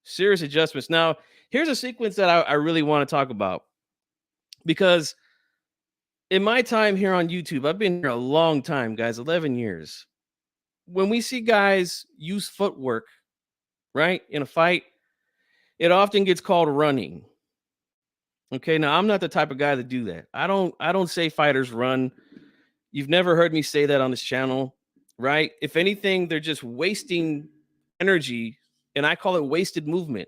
Serious adjustments. Now, here's a sequence that I really want to talk about. Because in my time here on YouTube, I've been here a long time, guys, 11 years. When we see guys use footwork, right, in a fight, it often gets called running. Okay, now I'm not the type of guy to do that. I don't say fighters run. You've never heard me say that on this channel, right? If anything, they're just wasting energy, and I call it wasted movement.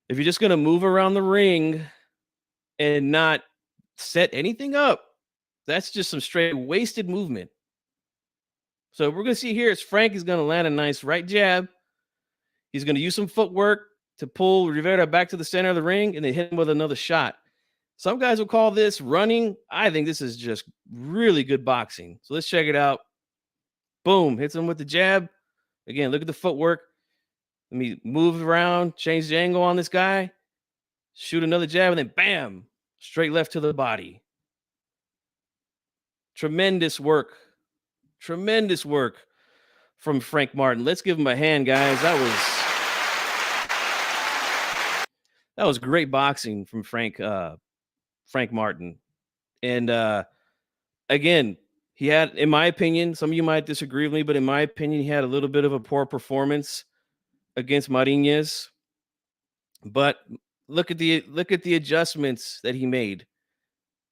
If you're just going to move around the ring and not set anything up, that's just some straight wasted movement. So we're going to see here is Frank is going to land a nice right jab. He's going to use some footwork to pull Rivera back to the center of the ring and then hit him with another shot. Some guys will call this running. I think this is just really good boxing. So let's check it out. Boom, hits him with the jab. Again, look at the footwork. Let me move around, change the angle on this guy, shoot another jab, and then bam, straight left to the body. Tremendous work. Tremendous work from Frank Martin. Let's give him a hand, guys. That was great boxing from Frank Martin. And again, he had, in my opinion, some of you might disagree with me, but in my opinion, he had a little bit of a poor performance against Marinez. But look at the adjustments that he made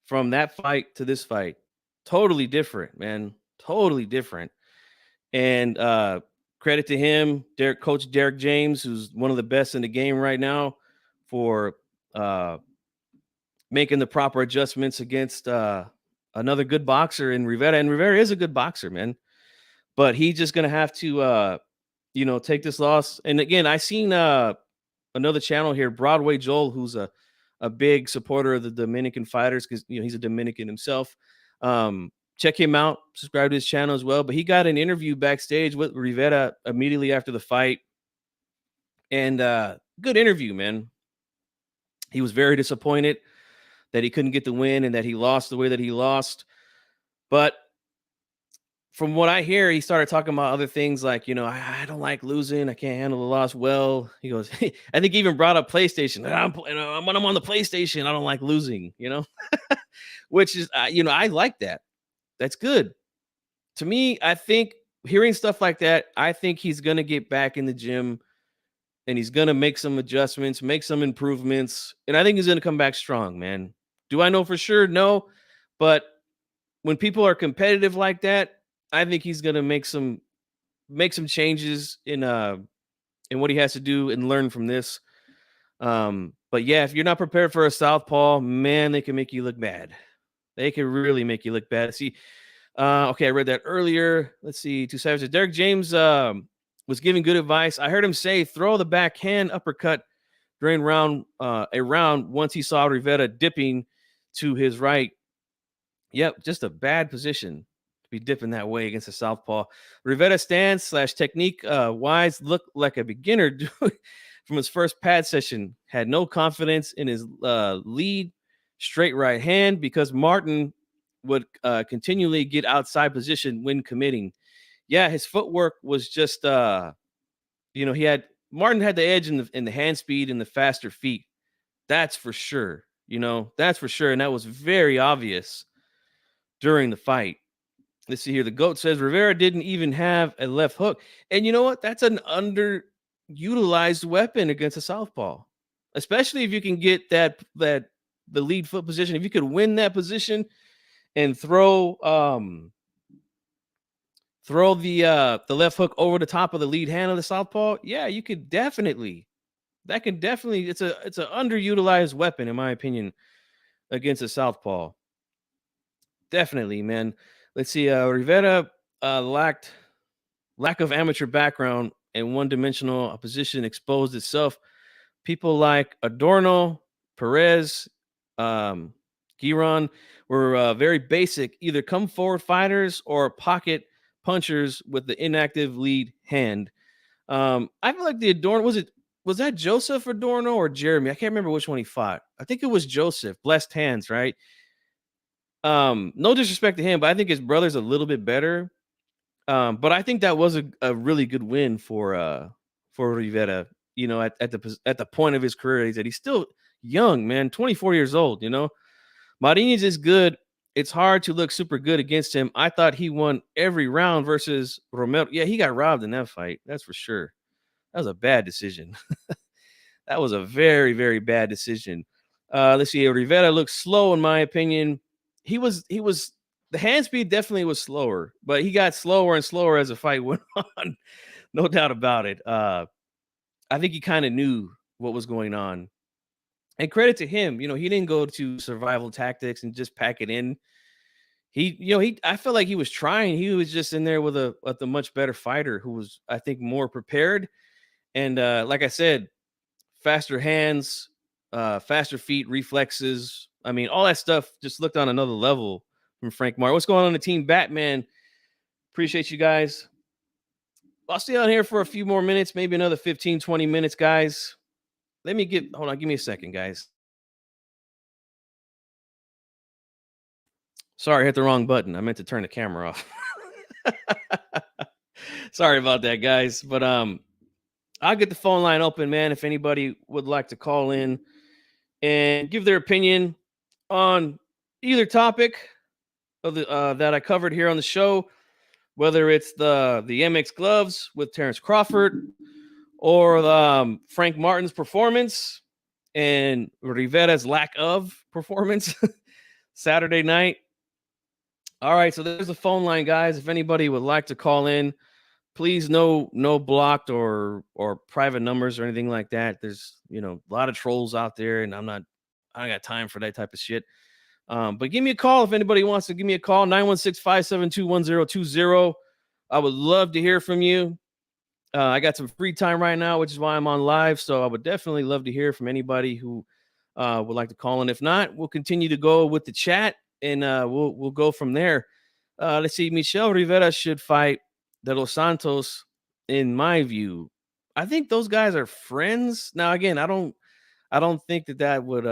from that fight to this fight. Totally different, man. Totally different. And credit to him, Coach Derek James, who's one of the best in the game right now, for making the proper adjustments against another good boxer in Rivera. And Rivera is a good boxer, man. But he's just gonna have to take this loss. And again, I seen another channel here, Broadway Joel, who's a big supporter of the Dominican fighters, because he's a Dominican himself. Check him out, subscribe to his channel as well. But he got an interview backstage with Rivera immediately after the fight. And good interview, man. He was very disappointed that he couldn't get the win and that he lost the way that he lost. But from what I hear, he started talking about other things like, I don't like losing. I can't handle the loss well. He goes, I think he even brought up PlayStation. When I'm on the PlayStation, I don't like losing, which is, I like that. That's good. To me, I think hearing stuff like that, I think he's going to get back in the gym and he's going to make some adjustments, make some improvements. And I think he's going to come back strong, man. Do I know for sure? No. But when people are competitive like that, I think he's going to make some changes in what he has to do and learn from this. But yeah, if you're not prepared for a southpaw, man, they can make you look bad. They can really make you look bad. See, okay, I read that earlier. Let's see. Two Savages. Derek James was giving good advice. I heard him say, throw the backhand uppercut during a round once he saw Rivera dipping to his right. Yep, just a bad position to be dipping that way against a southpaw. Rivera stance / technique wise looked like a beginner from his first pad session. Had no confidence in his lead straight right hand because Martin would continually get outside position when committing. Yeah, his footwork was just Martin had the edge in the hand speed and the faster feet. That's for sure. That's for sure. And that was very obvious during the fight. Let's see here. The GOAT says Rivera didn't even have a left hook. And you know what? That's an underutilized weapon against a southpaw, especially if you can get the lead foot position. If you could win that position and throw the left hook over the top of the lead hand of the southpaw, yeah, you could definitely. That can definitely. It's an underutilized weapon, in my opinion, against a southpaw. Definitely, man. Let's see. Rivera lack of amateur background and one-dimensional position exposed itself. People like Adorno, Perez, Giron were very basic, either come forward fighters or pocket punchers with the inactive lead hand. I feel like the Adorno was that Joseph Adorno or Jeremy? I can't remember which one he fought. I think it was Joseph. Blessed hands, right? No disrespect to him, but I think his brother's a little bit better. But I think that was a really good win for Rivera. At the point of his career, he's still young, man, 24 years old. Marinez is good. It's hard to look super good against him. I thought he won every round versus Romero. Yeah, he got robbed in that fight. That's for sure. That was a bad decision. That was a very, very bad decision. Let's see. Rivera looked slow, in my opinion. He was the hand speed definitely was slower, but he got slower and slower as the fight went on. No doubt about it. I think he kind of knew what was going on. And credit to him, he didn't go to survival tactics and just pack it in. I felt like he was trying. He was just in there with a much better fighter who was, I think, more prepared. And like I said, faster hands, faster feet, reflexes, I mean, all that stuff just looked on another level from Frank Martin. What's going on in the team, Batman? Appreciate you guys. I'll stay on here for a few more minutes, maybe another 15, 20 minutes, guys. Hold on, give me a second, guys. Sorry, I hit the wrong button. I meant to turn the camera off. Sorry about that, guys. But I'll get the phone line open, man, if anybody would like to call in and give their opinion on either topic of the that I covered here on the show, whether it's the MX gloves with Terrence Crawford or Frank Martin's performance and Rivera's lack of performance Saturday night. All right, so there's the phone line, guys. If anybody would like to call in, please no blocked or private numbers or anything like that. There's a lot of trolls out there, and I don't got time for that type of shit. But give me a call if anybody wants to give me a call, 916-572-1020. I would love to hear from you. I got some free time right now, which is why I'm on live. So I would definitely love to hear from anybody who would like to call in. If not, we'll continue to go with the chat, and we'll go from there. Let's see. Michel Rivera should fight De Los Santos, in my view. I think those guys are friends. Now, again, I don't think that would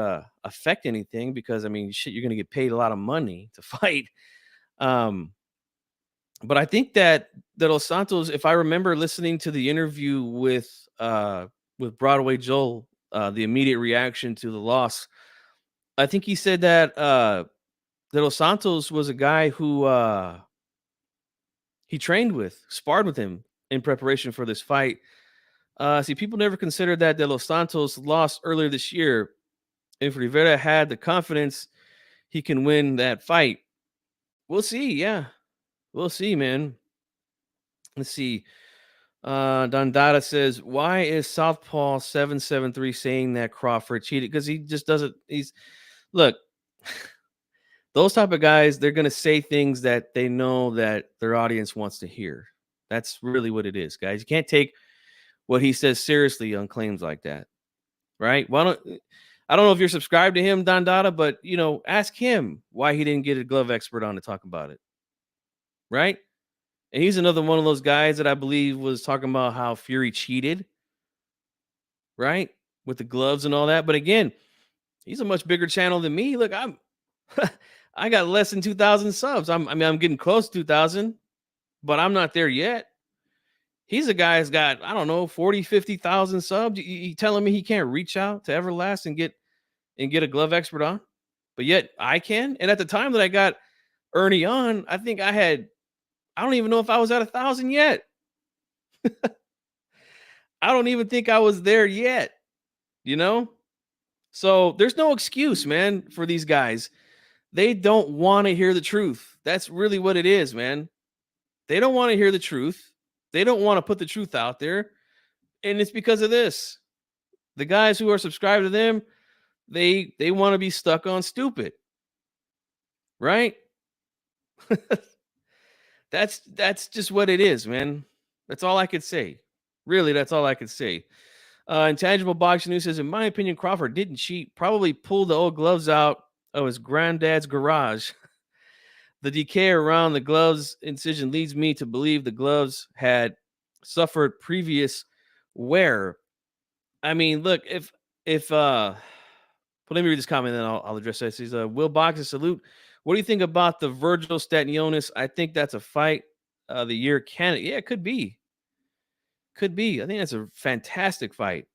affect anything because, I mean, shit, you're going to get paid a lot of money to fight. But I think that De Los Santos, if I remember listening to the interview with Broadway Joel, the immediate reaction to the loss, I think he said that De Los Santos was a guy who he trained with, sparred with him in preparation for this fight. See, people never considered that De Los Santos lost earlier this year. If Rivera had the confidence, he can win that fight. We'll see. Yeah, we'll see, man. Let's see. Dondada says, why is Southpaw 773 saying that Crawford cheated? Because he just doesn't. Look, those type of guys, they're going to say things that they know that their audience wants to hear. That's really what it is, guys. You can't take what he says seriously on claims like that, right? I don't know if you're subscribed to him, Don Dada, but ask him why he didn't get a glove expert on to talk about it, right? And he's another one of those guys that I believe was talking about how Fury cheated, right, with the gloves and all that. But again, he's a much bigger channel than me. Look, I got less than 2,000 subs. I'm getting close to 2,000, but I'm not there yet. He's a guy who's got, I don't know, 40, 50,000 subs. You telling me he can't reach out to Everlast and get a glove expert on? But yet I can. And at the time that I got Ernie on, I think I don't even know if I was at 1,000 yet. I don't even think I was there yet, So there's no excuse, man, for these guys. They don't want to hear the truth. That's really what it is, man. They don't want to hear the truth. They don't want to put the truth out there. And it's because of this. The guys who are subscribed to them, they want to be stuck on stupid. Right? That's just what it is, man. That's all I could say. Really, that's all I could say. Intangible Boxing News says, in my opinion, Crawford didn't cheat. Probably pulled the old gloves out of his granddad's garage. The decay around the gloves incision leads me to believe the gloves had suffered previous wear. I mean, look, if let me read this comment, then I'll address this. He's Will Boxer salute. What do you think about the Virgil Stationis? I think that's a fight the year candidate. Yeah, it could be. Could be. I think that's a fantastic fight.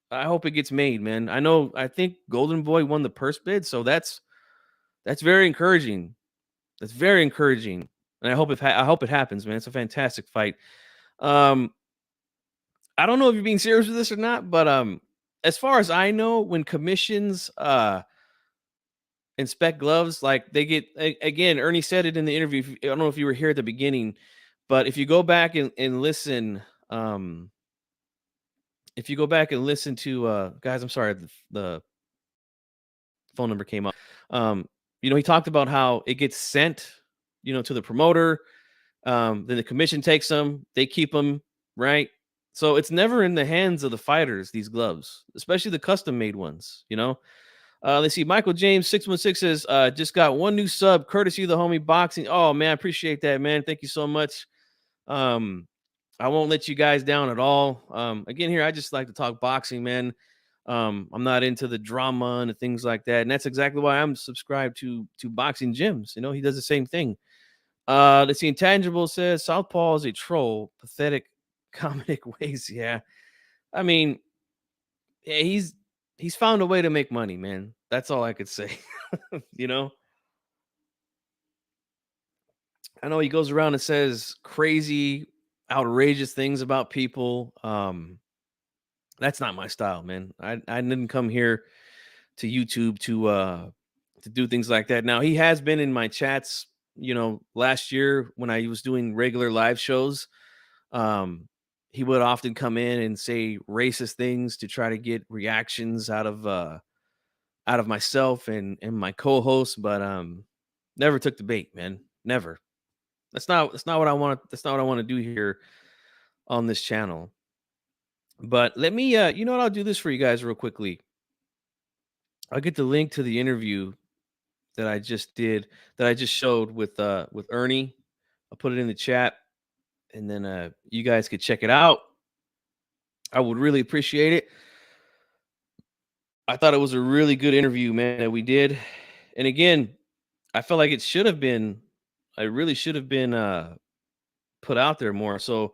I hope it gets made, man. I think Golden Boy won the purse bid, so that's very encouraging. That's very encouraging, and I hope it happens, man. It's a fantastic fight. I don't know if you're being serious with this or not, but as far as I know, when commissions inspect gloves, like they get, again, Ernie said it in the interview. I don't know if you were here at the beginning, but if you go back and listen, to guys, I'm sorry, the phone number came up. He talked about how it gets sent, to the promoter. Then the commission takes them, they keep them, right? So it's never in the hands of the fighters, these gloves, especially the custom made ones, Let's see. Michael James 616 says, just got one new sub, courtesy of the homie boxing. Oh man, I appreciate that, man. Thank you so much. I won't let you guys down at all. Again, here I just like to talk boxing, man. I'm not into the drama and the things like that, and that's exactly why I'm subscribed to boxing gyms. You know, he does the same thing. Let's see. Intangible says Southpaw is a troll, pathetic, comedic ways. Yeah, I mean, yeah, he's found a way to make money, man. That's all I could say. You know, I know he goes around and says crazy, outrageous things about people. That's not my style, man. I didn't come here to YouTube to do things like that. Now he has been in my chats, you know, last year when I was doing regular live shows. He would often come in and say racist things to try to get reactions out of myself and my co-host, but never took the bait, man. Never. That's not what I want. That's not what I want to do here on this channel. But let me you know what, I'll do this for you guys real quickly. I'll get the link to the interview that I just showed with Ernie. I'll put it in the chat, and then you guys could check it out. I would really appreciate it. I thought it was a really good interview, man, that we did. And again, I felt like I really should have been put out there more. So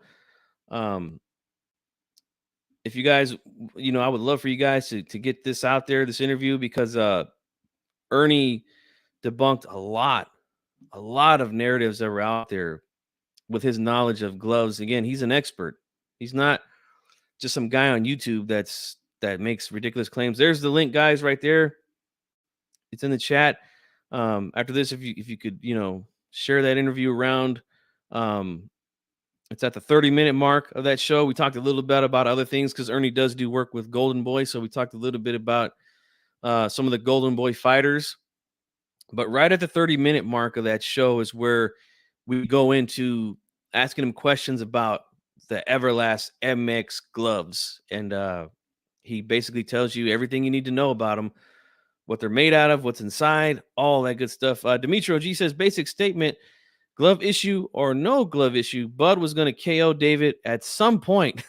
if you guys, you know, I would love for you guys to get this out there, this interview, because Ernie debunked a lot of narratives that were out there with his knowledge of gloves. Again, he's an expert. He's not just some guy on YouTube that makes ridiculous claims. There's the link, guys, right there. It's in the chat. After this, if you could, you know, share that interview around. It's at the 30-minute mark of that show. We talked a little bit about other things because Ernie does do work with Golden Boy. So we talked a little bit about some of the Golden Boy fighters. But right at the 30-minute mark of that show is where we go into asking him questions about the Everlast MX gloves. And he basically tells you everything you need to know about them, what they're made out of, what's inside, all that good stuff. Dimitro G says, basic statement, glove issue or no glove issue, Bud was going to KO David at some point.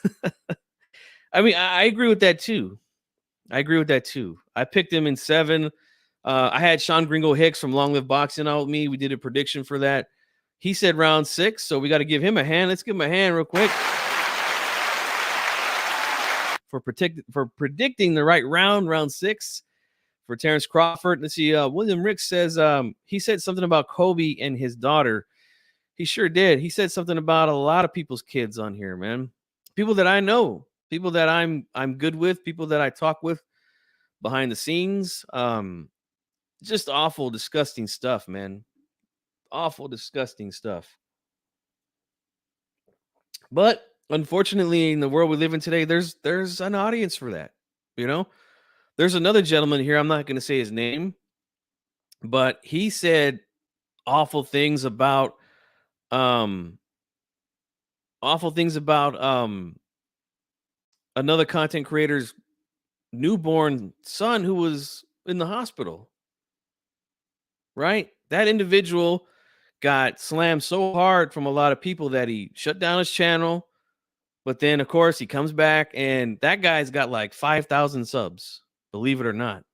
I mean, I agree with that too. I picked him in 7. I had Sean Gringo Hicks from Long Live Boxing out with me. We did a prediction for that. He said round 6, so we got to give him a hand. Let's give him a hand real quick for predicting the right round 6 for Terrence Crawford. Let's see. William Rick says he said something about Kobe and his daughter. He sure did. He said something about a lot of people's kids on here, man. People that I know, people that I'm good with, people that I talk with behind the scenes. Just awful, disgusting stuff, man. Awful, disgusting stuff. But unfortunately, in the world we live in today, there's an audience for that. You know, there's another gentleman here. I'm not going to say his name, but he said awful things about another content creator's newborn son who was in the hospital. Right? That individual got slammed so hard from a lot of people that he shut down his channel. But then, of course, he comes back, and that guy's got like 5,000 subs, believe it or not.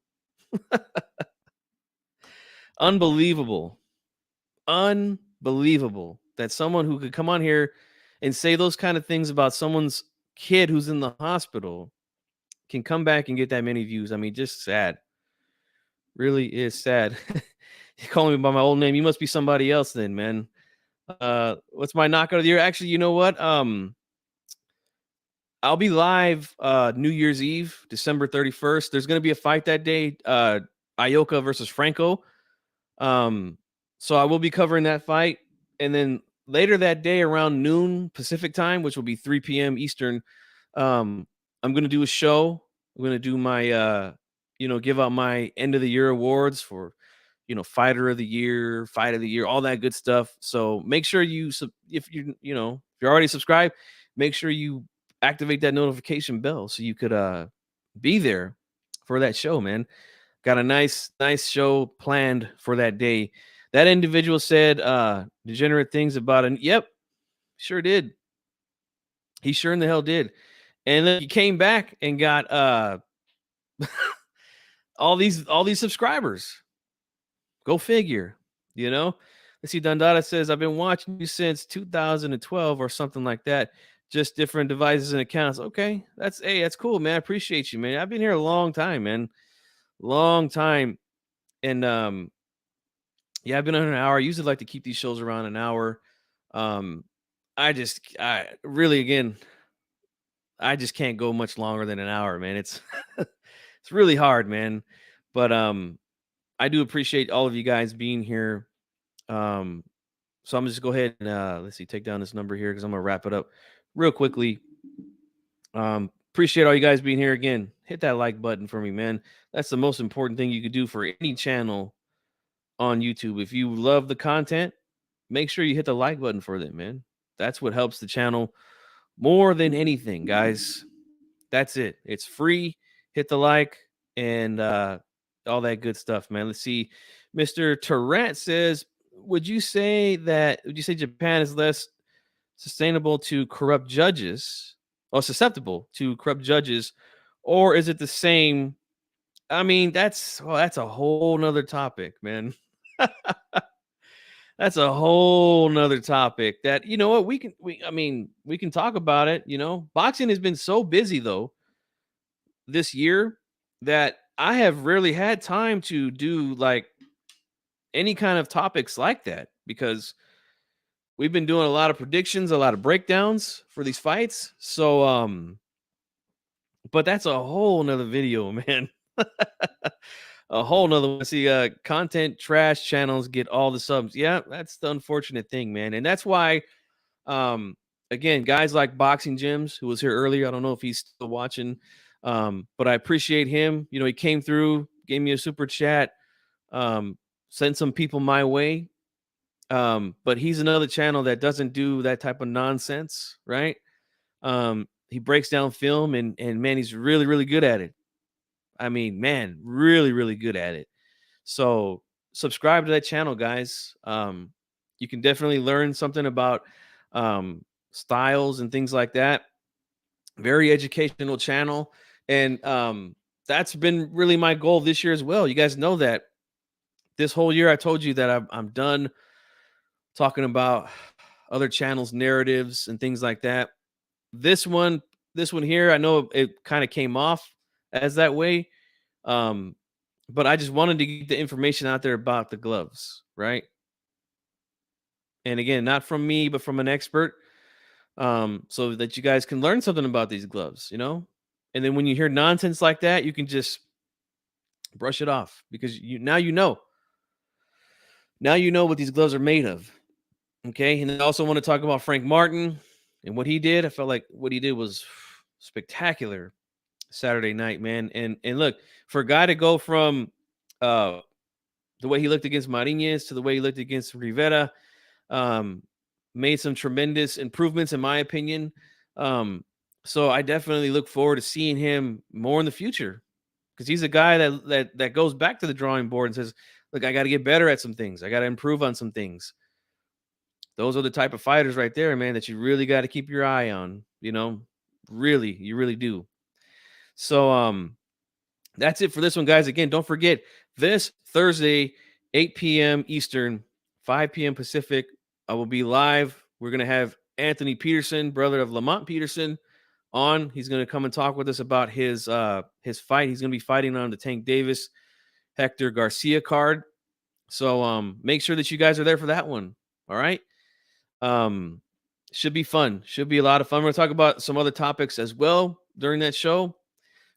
Unbelievable that someone who could come on here and say those kind of things about someone's kid who's in the hospital can come back and get that many views. I mean, just sad. Really is sad. You calling me by my old name. You must be somebody else then, man. What's my knockout of the year? Actually, you know what? I'll be live New Year's Eve, December 31st. There's going to be a fight that day, Ioka versus Franco. So I will be covering that fight. And then later that day around noon Pacific time, which will be 3 p.m. Eastern, I'm going to do a show. I'm going to do my, give out my end of the year awards for, fighter of the year, fight of the year, all that good stuff. So make sure if you're already subscribed, make sure you activate that notification bell so you could be there for that show, man. got a nice show planned for that day. That individual said degenerate things about it. Yep, sure did. He sure in the hell did. And then he came back and got all these subscribers. Go figure, you know. Let's see. Dundada says, I've been watching you since 2012 or something like that. Just different devices and accounts. Okay, that's cool, man. I appreciate you, man. I've been here a long time, man. Long time. And yeah, I've been on an hour. I usually like to keep these shows around an hour. I really, again, I just can't go much longer than an hour, man. It's it's really hard, man. But I do appreciate all of you guys being here. So I'm just go ahead and let's see, take down this number here because I'm gonna wrap it up real quickly. Appreciate all you guys being here again. Hit that like button for me, man. That's the most important thing you could do for any channel on YouTube. If you love the content, make sure you hit the like button for them, man. That's what helps the channel more than anything, guys. That's it. It's free. Hit the like and all that good stuff, man. Let's see. Mr. Tarrant says, would you say Japan is less sustainable to corrupt judges or susceptible to corrupt judges, or is it the same? I mean, that's a whole nother topic, man. That's a whole nother topic that, you know what, we can talk about it. You know, boxing has been so busy though this year that I have rarely had time to do like any kind of topics like that because we've been doing a lot of predictions, a lot of breakdowns for these fights. So, but that's a whole nother video, man. A whole nother one. See, content trash channels get all the subs. Yeah, that's the unfortunate thing, man. And that's why, again, guys like Boxing Gyms, who was here earlier, I don't know if he's still watching, but I appreciate him. You know, he came through, gave me a super chat, sent some people my way. But he's another channel that doesn't do that type of nonsense, right? He breaks down film and man, he's really, really good at it. I mean, man, really, really good at it. So subscribe to that channel, guys. You can definitely learn something about styles and things like that. Very educational channel. And that's been really my goal this year as well. You guys know that this whole year I told you that I'm done talking about other channels, narratives, and things like that. This one here, I know it kind of came off as that way. But I just wanted to get the information out there about the gloves, right? And again, not from me, but from an expert, so that you guys can learn something about these gloves, you know? And then when you hear nonsense like that, you can just brush it off because now you know. Now you know what these gloves are made of. Okay. And I also want to talk about Frank Martin and what he did. I felt like what he did was spectacular Saturday night, man. And look, for a guy to go from the way he looked against Marinez to the way he looked against Rivera, made some tremendous improvements in my opinion. So I definitely look forward to seeing him more in the future because he's a guy that goes back to the drawing board and says, look, I got to get better at some things. I got to improve on some things. Those are the type of fighters right there, man, that you really got to keep your eye on, you know, really, you really do. So, that's it for this one, guys. Again, don't forget this Thursday, 8 p.m. Eastern, 5 p.m. Pacific, I will be live. We're going to have Anthony Peterson, brother of Lamont Peterson, on. He's going to come and talk with us about his fight. He's going to be fighting on the Tank Davis, Hector Garcia card. So, make sure that you guys are there for that one. All right. Should be fun. Should be a lot of fun. We're going to talk about some other topics as well during that show.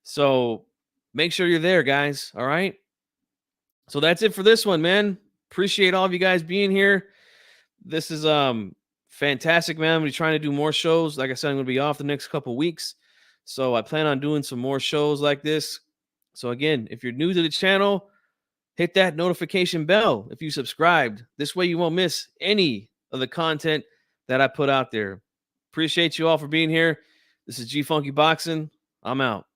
So make sure you're there, guys. All right. So that's it for this one, man. Appreciate all of you guys being here. This is fantastic, man. I'm going to be trying to do more shows. Like I said, I'm going to be off the next couple weeks. So I plan on doing some more shows like this. So again, if you're new to the channel, hit that notification bell if you subscribed. This way you won't miss any of the content that I put out there. Appreciate you all for being here. This is G Funky Boxing. I'm out.